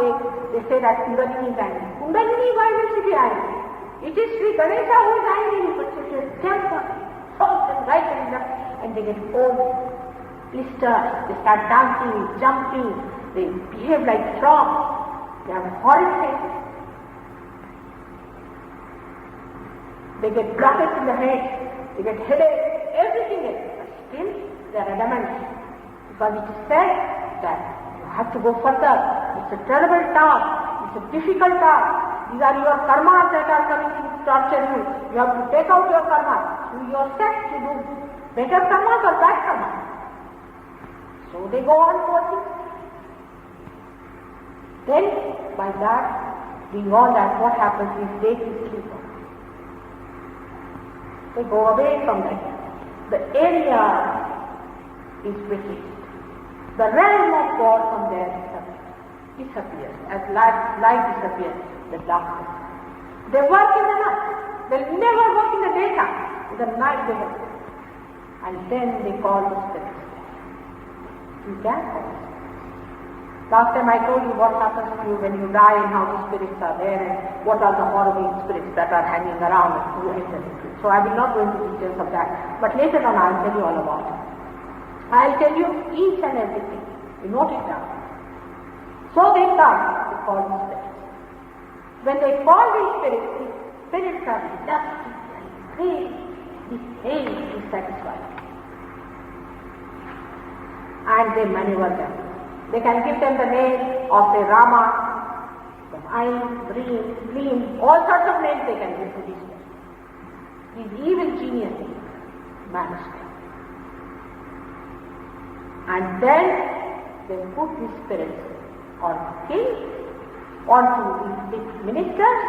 They say that Kundalini is angry. Kundalini, why will she be angry? It is Sri Ganesha who is angry, but she is temper, false and right and left, and they get all blisters. They start dancing, jumping. They behave like frogs. They have horrid faces. They get blockage in the head, they get headache, everything else. But still, they are adamant. Because it is said that you have to go further. It's a terrible task. It's a difficult task. These are your karmas that are coming to torture you. You have to take out your karmas. You yourself to do better karmas or bad karmas. So they go on working. Then, by that, beyond that, what happens is they sleep. They go away from that. The area is released. The realm of God from there disappears. As light disappears, the darkness. They work in the night. They'll never work in the daytime. In the night they work. And then they call the spirits. You can call the spirits. Last time I told you what happens to you when you die and how the spirits are there and what are the horrible spirits that are hanging around and who enter into it. So I will not go into details of that. But later on I will tell you all about it. I will tell you each and everything. You note it down. So they come to call the spirits. When they call these spirits are dusty and grey. This pain is satisfied. And they maneuver them. They can give them the name of the Rama, the Ain, Green, Gleam, all sorts of names they can give to these men. These evil geniuses manage them. And then they put these spirits on kings, onto these big ministers.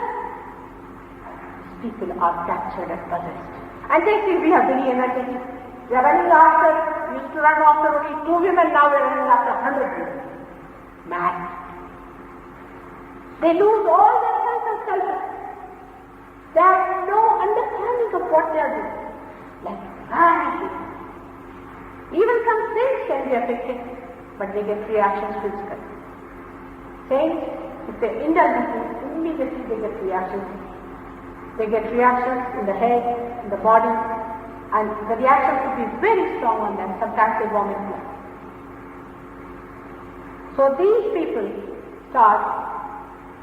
These people are captured and possessed. And they think we have very energetic. We are running after, we used to run after only 2 women, now we are running after 100 women. Mad. They lose all their sense of self. They have no understanding of what they are doing. Like mad. Even some saints can be affected, but they get reactions physically. Saints, if they indulge immediately they get reactions. They get reactions in the head, in the body, and the reaction could be very strong on them. Sometimes they vomit blood. So these people start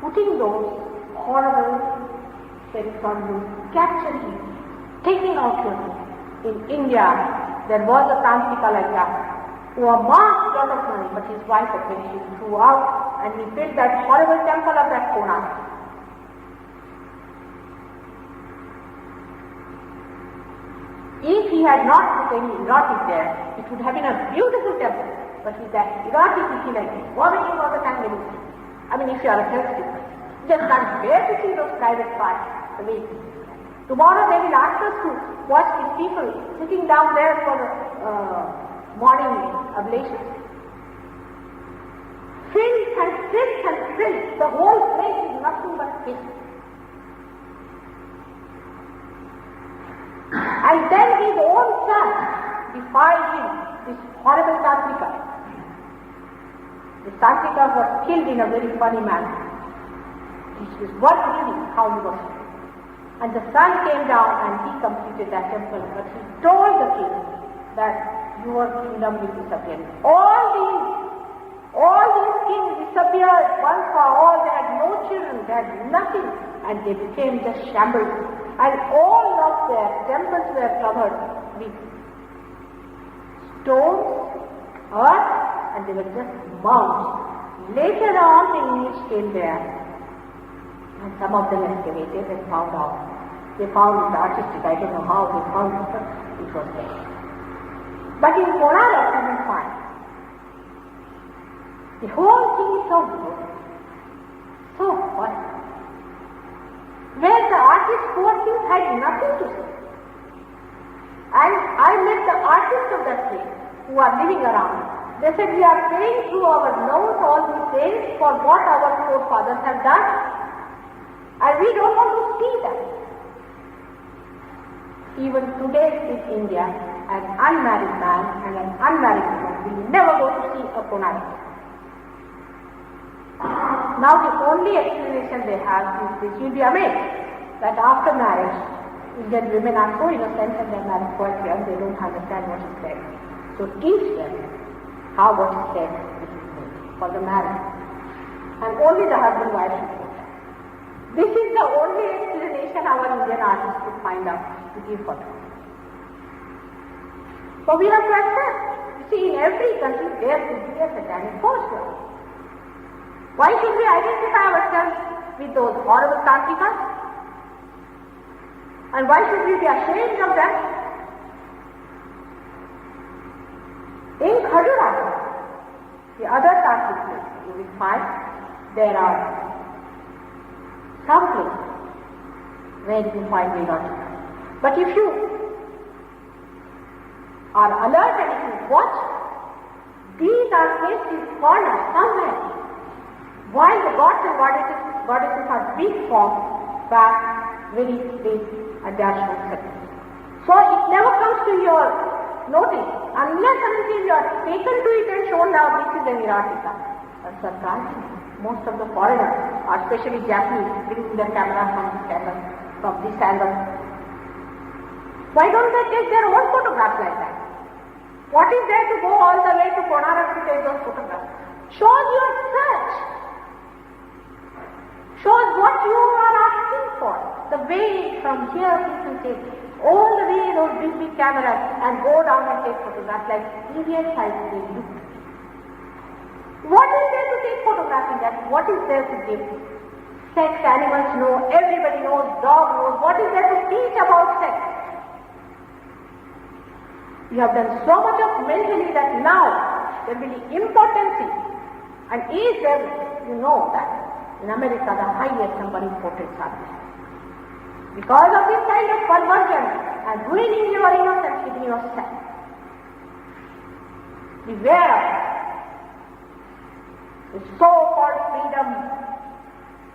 putting those horrible spirits on you, capturing you, taking out your life. In India, there was a tantrika like that, who amassed a lot of money, but his wife eventually threw out, and he built that horrible temple of that Konark. If he had not put any erotic there, it would have been a beautiful temple. But with that erotic, you like vomiting all the time when you see. I mean, if you are a thirsty person, you just can't bear to see those private parts. The way tomorrow they will ask us to watch these people sitting down there for morning ablations. Filth and filth and filth. The whole place is nothing but filth. And then his own son defiled him, this horrible tantrika. The tantrika was killed in a very funny manner. It was worth reading how he was killed. And the son came down and he completed that temple, but he told the king that your kingdom will disappear. All these kings disappeared once for all. They had no children, they had nothing, and they became just shambles. And all of their temples were covered with stones, earth, and they were just mounds. Later on the English came there, and some of them excavated and found out. They found it artistic, I don't know how they found it, but it was there. But in Konarak you will find the whole thing is so good, so fun, where the artist's poor things had nothing to say. And I met the artists of that place who are living around. They said, we are paying through our nose all these things for what our forefathers have done, and we don't want to see that. Even today in India, an unmarried man and an unmarried woman will never go to see a Konarak. Now the only explanation they have is this: you'll be amazed that after marriage, Indian women are so innocent and they're married quite young, they don't understand what is said. So teach them how what is said is made for the marriage. And only the husband wife should go. This is the only explanation our Indian artists could find out to give for them. So we have to accept. You see, in every country there could be a satanic force. Why should we identify ourselves with those horrible tantrikas? And why should we be ashamed of them? In Khajuraho, the other tantric place, you will find there are some places where you find erotica. But if you are alert and if you watch, these are places cornered somewhere, while the gods and goddesses are big form, back, very big, and they are so separate. So it never comes to your notice unless until you are taken to it and shown now this is an erotica. That's surprising. Most of the foreigners, especially Japanese, bring their camera from this angle. Why don't they take their own photographs like that? What is there to go all the way to Konarak to take those photographs? Shows your search. Shows what you are asking for. The way from here people take all the way those big cameras and go down and take photographs like idiots I say you. What is there to take photographs in that? What is there to give? Sex, animals know, everybody knows, dog knows. What is there to teach about sex? You have done so much of mentally that now there will be impotency. And is there, you know that in America the highest number of portraits are there. Because of this kind of perversion and ruining your innocence within yourself. Beware of it. The so-called freedom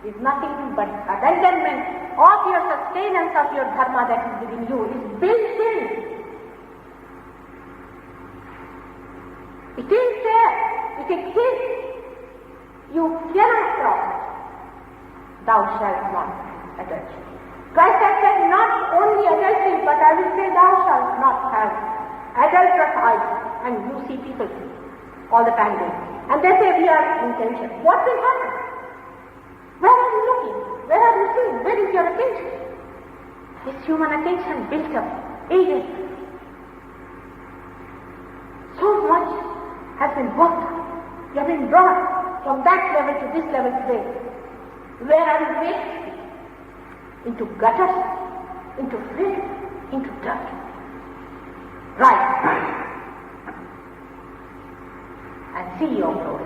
is nothing but abandonment of your sustenance of your dharma that is within you. It is built in. It is there. It exists. You cannot cross it. Thou shalt not adultery. Christ has said not only adultery, but I will say thou shalt not have adulterous eyes. And you see people all the time doing. And they say we are intention. What will happen? Where are you looking? Where are you seeing? Where is your attention? This human attention built up ages. So much has been worked. You have been brought from that level to this level today. Where are you going? Into gutters, into filth, into dirt. Right. And see your glory.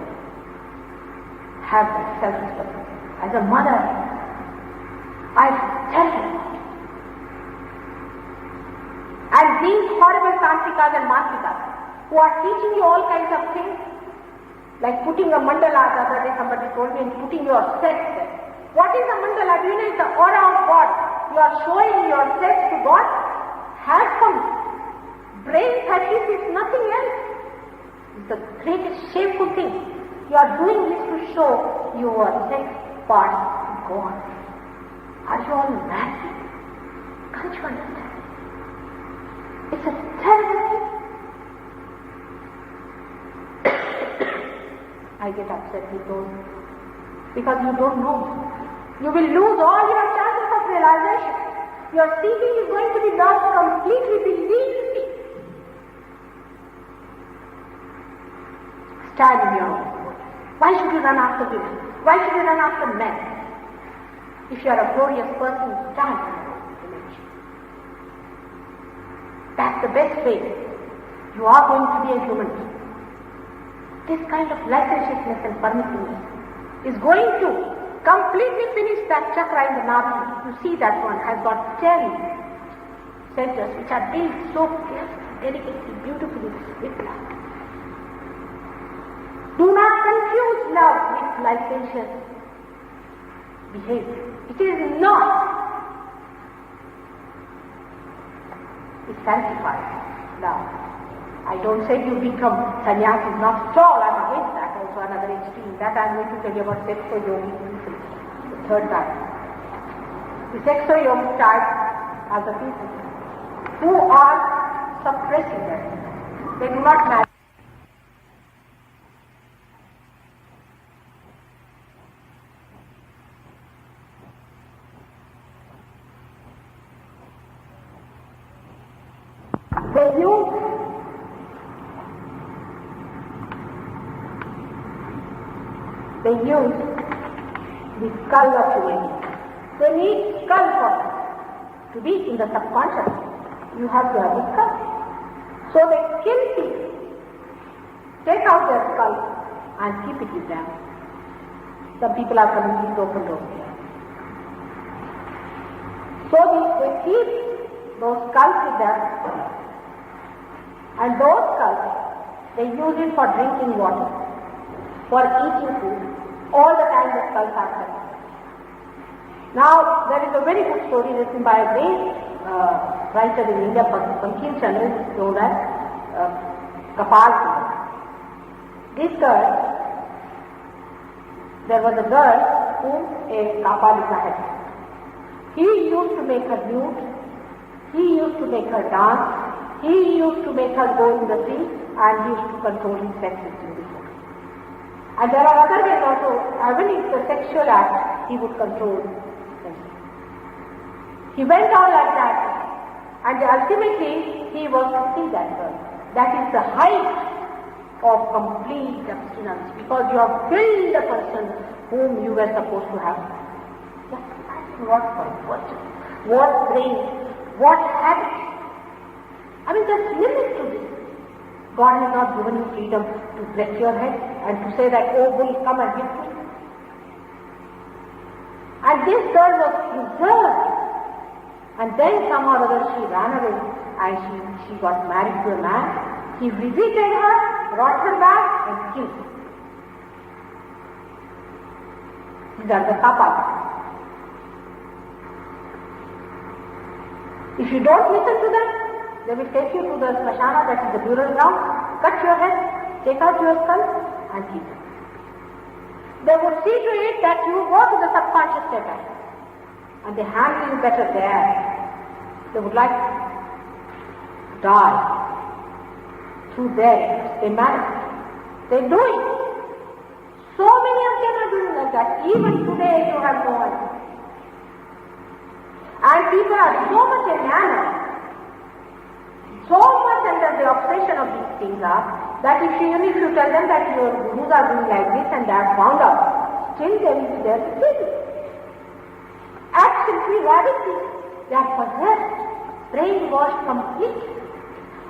Have that self-respect. As a mother, I tell you. And these horrible tantrikas and mantrikas who are teaching you all kinds of things, like putting a mandala, the other day somebody told me, and putting your sex there. What is a mandala? Do you know it's the aura of God? You are showing your sex to God. have some brain practice is nothing else. It's the greatest shameful thing. You are doing this to show your sex part to God. Are you all mad? Can't you understand? It's a terrible thing. I get upset with those because you don't know. You will lose all your chances of realization. Your seeking is going to be lost completely, believe me. Stand in your own. Why should you run after women? Why should you run after men? If you are a glorious person, stand in your own image. That's the best way. You are going to be a human being. This kind of licentiousness and permissiveness is going to completely finish that chakra in the navi. You see that one has got 10 centers which are built so carefully, delicately, beautifully with love. Do not confuse love with licentious behavior. It is not. It sanctifies love. I don't say you become sannyasi, not at all. I'm against that, also another extreme. That I'm going to tell you about sexo yogi people, the third type. The sexo yogi type are the people who are suppressing them. They do not marry. They use the skull of humanity. They need skull for to be in the subconscious. You have to have the skull. So they kill people, take out their skull and keep it with them. Some people are coming to the open door. So they keep those skulls with them, and those skulls they use it for drinking water, for eating food. All the time the skulls are there. Now, there is a very good story written by a great writer in India, Bankim Chandra, known as Kapal. This girl, there was a girl whom a Kapalika had. He used to make her nude, he used to make her dance, he used to make her go in the sea, and he used to control his sex in the sea. And there are other ways also, even in the sexual act, he would control them. He went on like that, and ultimately he was to see that girl. That is the height of complete abstinence, because you have killed the person whom you were supposed to have. Just imagine what fortune, what brain, what habits. I mean, there's limit to this. God has not given you freedom to break your head and to say that, oh bull, come and hit me. And this girl was preserved. And then somehow or other she ran away and she got married to a man. He visited her, brought her back and killed her. These are the tapas. If you don't listen to them, they will take you to the smashana, that is the burial ground, cut your head, take out your skull and keep it. They would see to it that you go to the subconscious state and they handle you better there. They would like to die through there. They manage. They do it. So many of them are doing like that. Even today you have no idea. And people are so much enamored, so much under the obsession of these things are, that if you tell them that your gurus are doing like this and they have found out, still they will be there to kill you. Absolutely radically. They are possessed, brainwashed completely.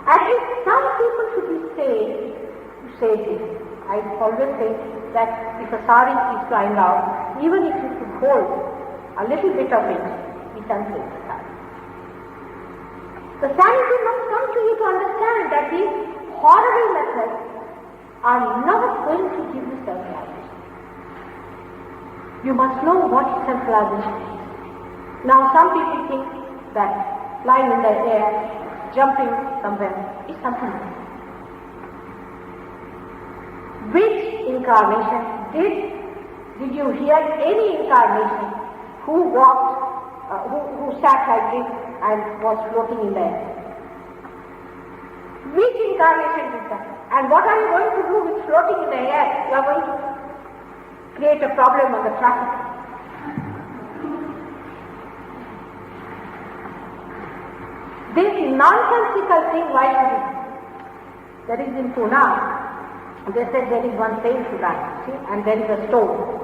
At least some people should be saved to say this. I always say that if a sari is flying out, even if you could hold a little bit of it, we can save the sari. The sanity must come to you to understand that these horrible methods are not going to give you self-realization. You must know what self-realization is. Now some people think that flying in the air, jumping somewhere, is something. Which incarnation did you hear any incarnation who walked, who sat like this and was floating in the air? Which incarnation did that? And what are you going to do with floating in the air? You are going to create a problem on the traffic. This nonsensical thing, why should it? That is in Pune. They said there is one saint to that, see, and there is a stone.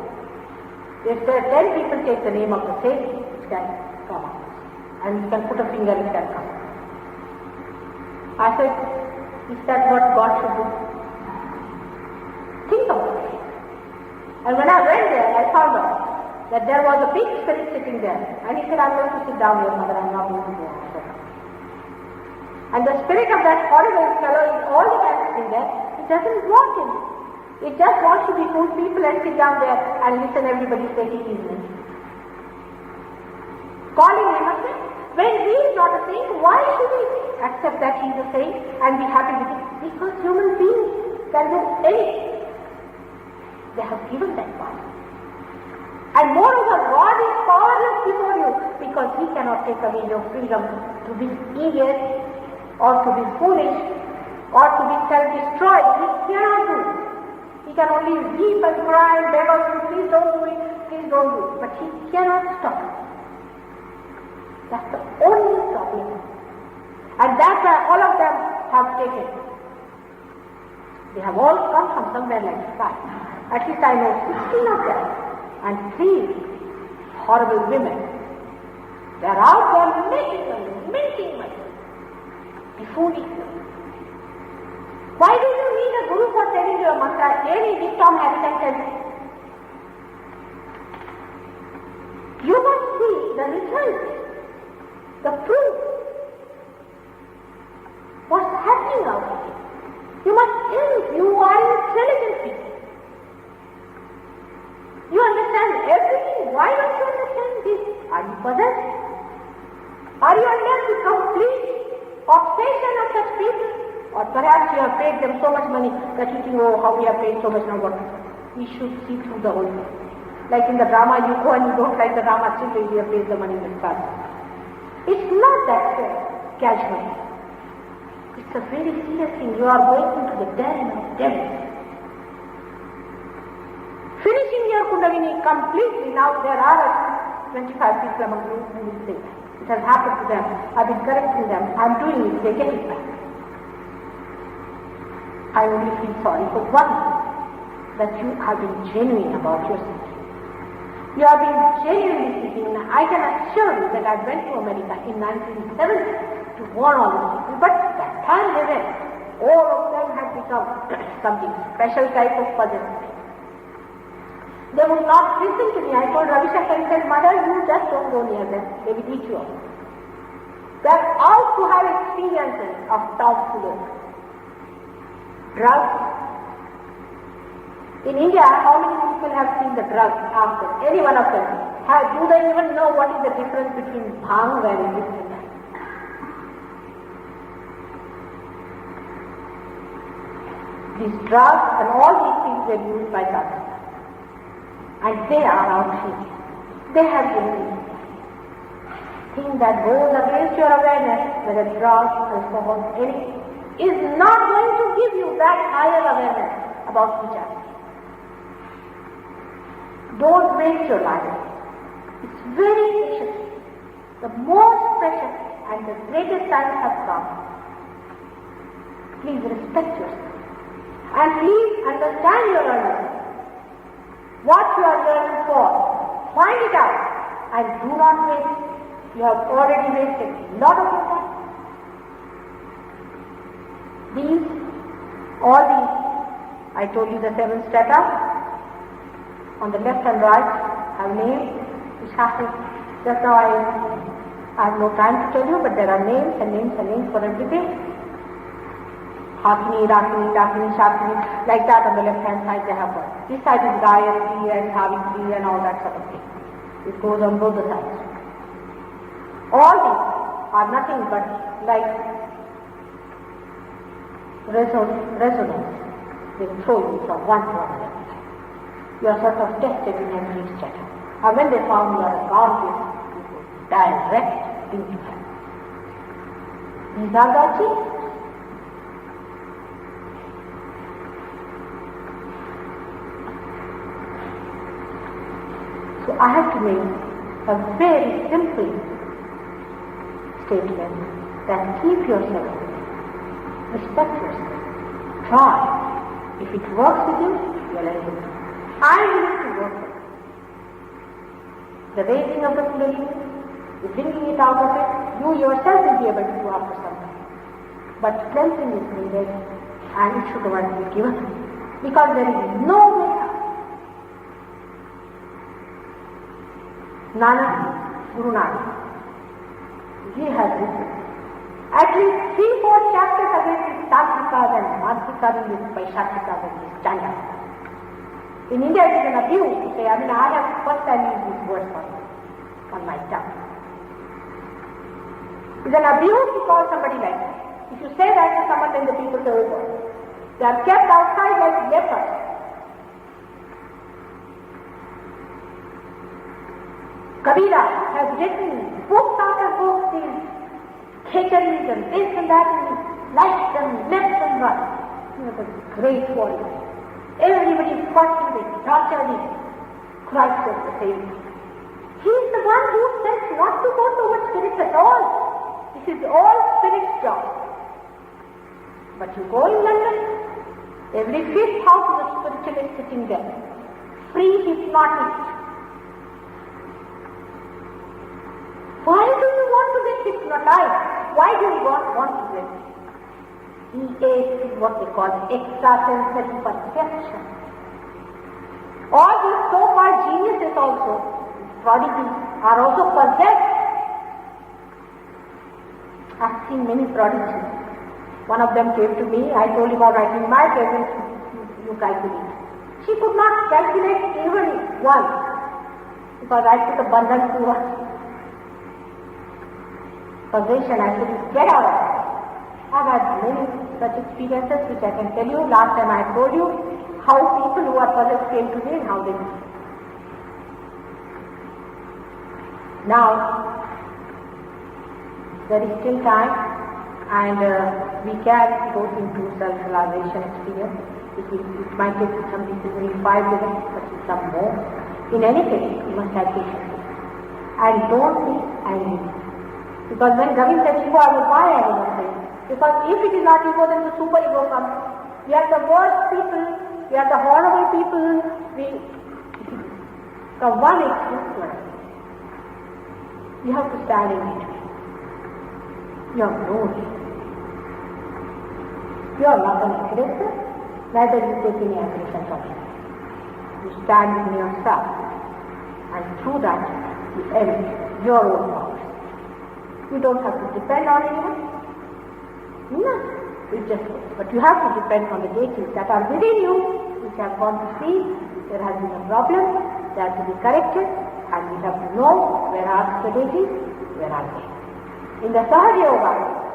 If there are 10 people take the name of the saint, it can come up. And you can put a finger, it can come up. I said, is that what God should do? Think about it. And when I went there, I found out that there was a big spirit sitting there. And he said, I'm going to sit down here, mother, I'm not going to go outside. And the spirit of that horrible fellow is all the time sitting there. It doesn't want him. It just wants to be good people and sit down there and listen everybody say he is me. Calling him a saint. When he is not a saint, why should we accept that he is a saint and be happy with it? Because human beings can do anything. They have given that power. And moreover, God is powerless before you because he cannot take away your freedom to be idiot or to be foolish or to be self-destroyed. He cannot do it. He can only weep and cry and beg of you, please don't do it, please don't do it. But he cannot stop it. That's the only problem. And that's why all of them have taken. They have all come from somewhere like that. At least I know 16 of them. And 3 horrible women. They are out there making money, minting money. Defooling them. Why do you need a guru for telling you a mantra? Any dictum habitant can do. You must see the result, the proof. What's happening out here? You must think you are intelligent people. You understand everything. Why don't you understand this? Are you possessed? Are you under the complete obsession of such people? Or perhaps you have paid them so much money that you think, oh, how we have paid so much now, what? We should see through the whole thing. Like in the drama, you go and you don't like the drama, simply you have paid the money in the start. It's not that casual. It's a very serious thing. You are going into the den of devils. Finishing your Kundalini completely, now there are 25 people among you who will say, it has happened to them, I've been correcting them, I'm doing it, they get it back. I only feel sorry for one, that you have been genuine about your seeking. You have been genuinely seeking, and I can assure you that I went to America in 1970 to warn all these people, but that time they went, all of them had become something special type of puzzle. They would not listen to me. I told Ravi Shankar, he said, Mother, you just don't go near them. They will eat you up. They are out to have experiences of tomfoolery. Drugs. In India, how many people have seen the drugs after? Any one of them. Do they even know what is the difference between bhang and this and that? These drugs and all these things were used by Tata. And they are out here. They have given you thing that goes against your awareness, whether drugs, alcohol, anything, is not going to give you that higher awareness about each other. Don't waste your life. It's very precious. The most precious and the greatest time has come. Please respect yourself. And please understand your learning. What you are learning for. Find it out. And do not waste. You have already wasted a lot of your time. All these, I told you the 7 strata, on the left and right have names which happen. Just now I have no time to tell you, but there are names and names and names for everything. Hakini, Rakini, Dakini, Shakini, like that on the left hand side they have one. This side is Gayatri and Savitri and all that sort of thing. It goes on both the sides. All these are nothing but like resonance. They throw you from one to another. You are sort of tested in every strata. And when they found you are a goddess, you go direct into heaven. These are the achievements. So I have to make a very simple statement that keep yourself, respect yourself, try. If it works with you, you are able to. I am willing to work with it. The raising of the Kundalini, the bringing it out of it, you yourself will be able to do after some time. But cleansing is needed, and it should not be given. Because there is no way. Nanak, Guru Nanak, he has written at least 3-4 chapters against his Tatrikas and Mantrikas and his Vaishakhikas and his Chandas. In India it is an abuse to say, I have first time used these words on my tongue. It is an abuse to call somebody like that. If you say that to someone, then the people say, oh God. They are kept outside like lepers. Kabira has written books after books, these cateries and this and that, and lights and left and right. He was a great warrior. Everybody fought him, they tortured him. Christ was the Savior. He is the one who says not to go towards spirits at all. This is all spirit's job. But you go in London, every 5th house is a spiritualist sitting there. Free hypnotist. Why do you want to get hypnotized? Why do you want to get EA is what they call extrasensory perception. All these so-called geniuses also, prodigies, are also possessed. I've seen many prodigies. One of them came to me, I told him about writing my presence, you calculate. She could not calculate even once, because I put a bandhan to her possession. I said, get out of it. I've had many such experiences which I can tell you. Last time I told you how people who are possessed came to me and how they did. Now, there is still time, and we can go into self-realization experience. It might take some people only 5 minutes, but some more. In any case, you must have patience. And don't be angry. Because when Ravi said ego, I will buy everyone. Because if it is not ego, then the super ego comes. We are the worst people, we are the horrible people, the one extreme. You have to stand in it. You have no way. You are not an aggressor, neither you take any aggression from it. You stand in yourself, and through that you elevate your own power. You don't have to depend on anyone. No, it just goes. But you have to depend on the deities that are within you, which have gone to see there has been a problem, they have to be corrected, and we have to know where are the deities, where are they. In the Sahaja Yoga,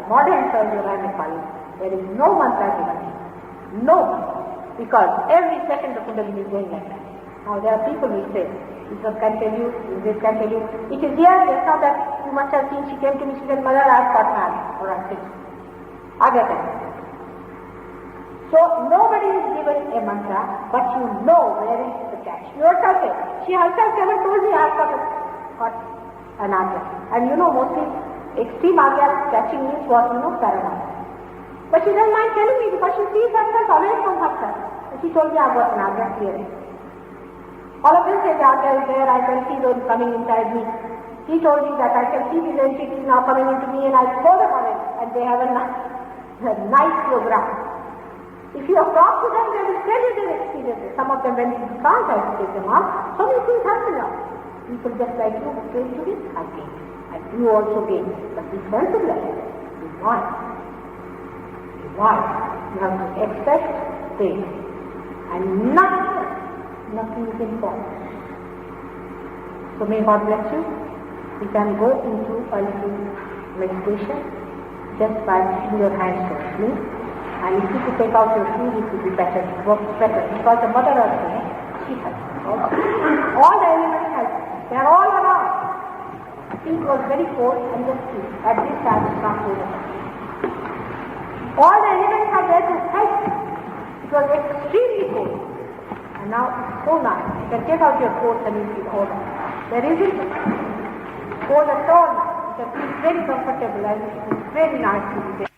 modern Sahaja Yoga, there is no mantra given. No mantra. Because every second the Kundalini is going like that. Now there are people who say, this one can tell you, this can tell you. It is here, just now that you must have seen, she came to me, she said, Mother, I have got married, or I said, I get it. So nobody is given a mantra, but you know where is the catch. You yourself say, she herself never told me I have got an agya. And you know, mostly extreme agya catching means what, paranama. But she doesn't mind telling me because she sees herself away from herself. And she told me I have got an agya clearly. All of them say the agya is there, I can see those coming inside me. He told me that I can see these entities now coming into me and I throw them away. And they have a nice program. If you have talked to them, they will tell you their experiences. Some of them, when you can't, I take them out. So many things happen now. People just like you who came to me, I came. And you also came. But be sensible of it. Be wise. Be wise. You have to accept things. And nothing is important. So may God bless you. We can go into a little meditation just by putting your hands to me. And if you could take out your shoes, it would be better, it works better. Because the Mother Earth, she has all the elements have, they are all around. It was very cold and just at this time it's not cold enough. All the elements are there to help. It was extremely cold. And now it's so nice. You can take out your coats and you feel cold. There isn't cold at all. You can feel very comfortable and it's very nice to be there.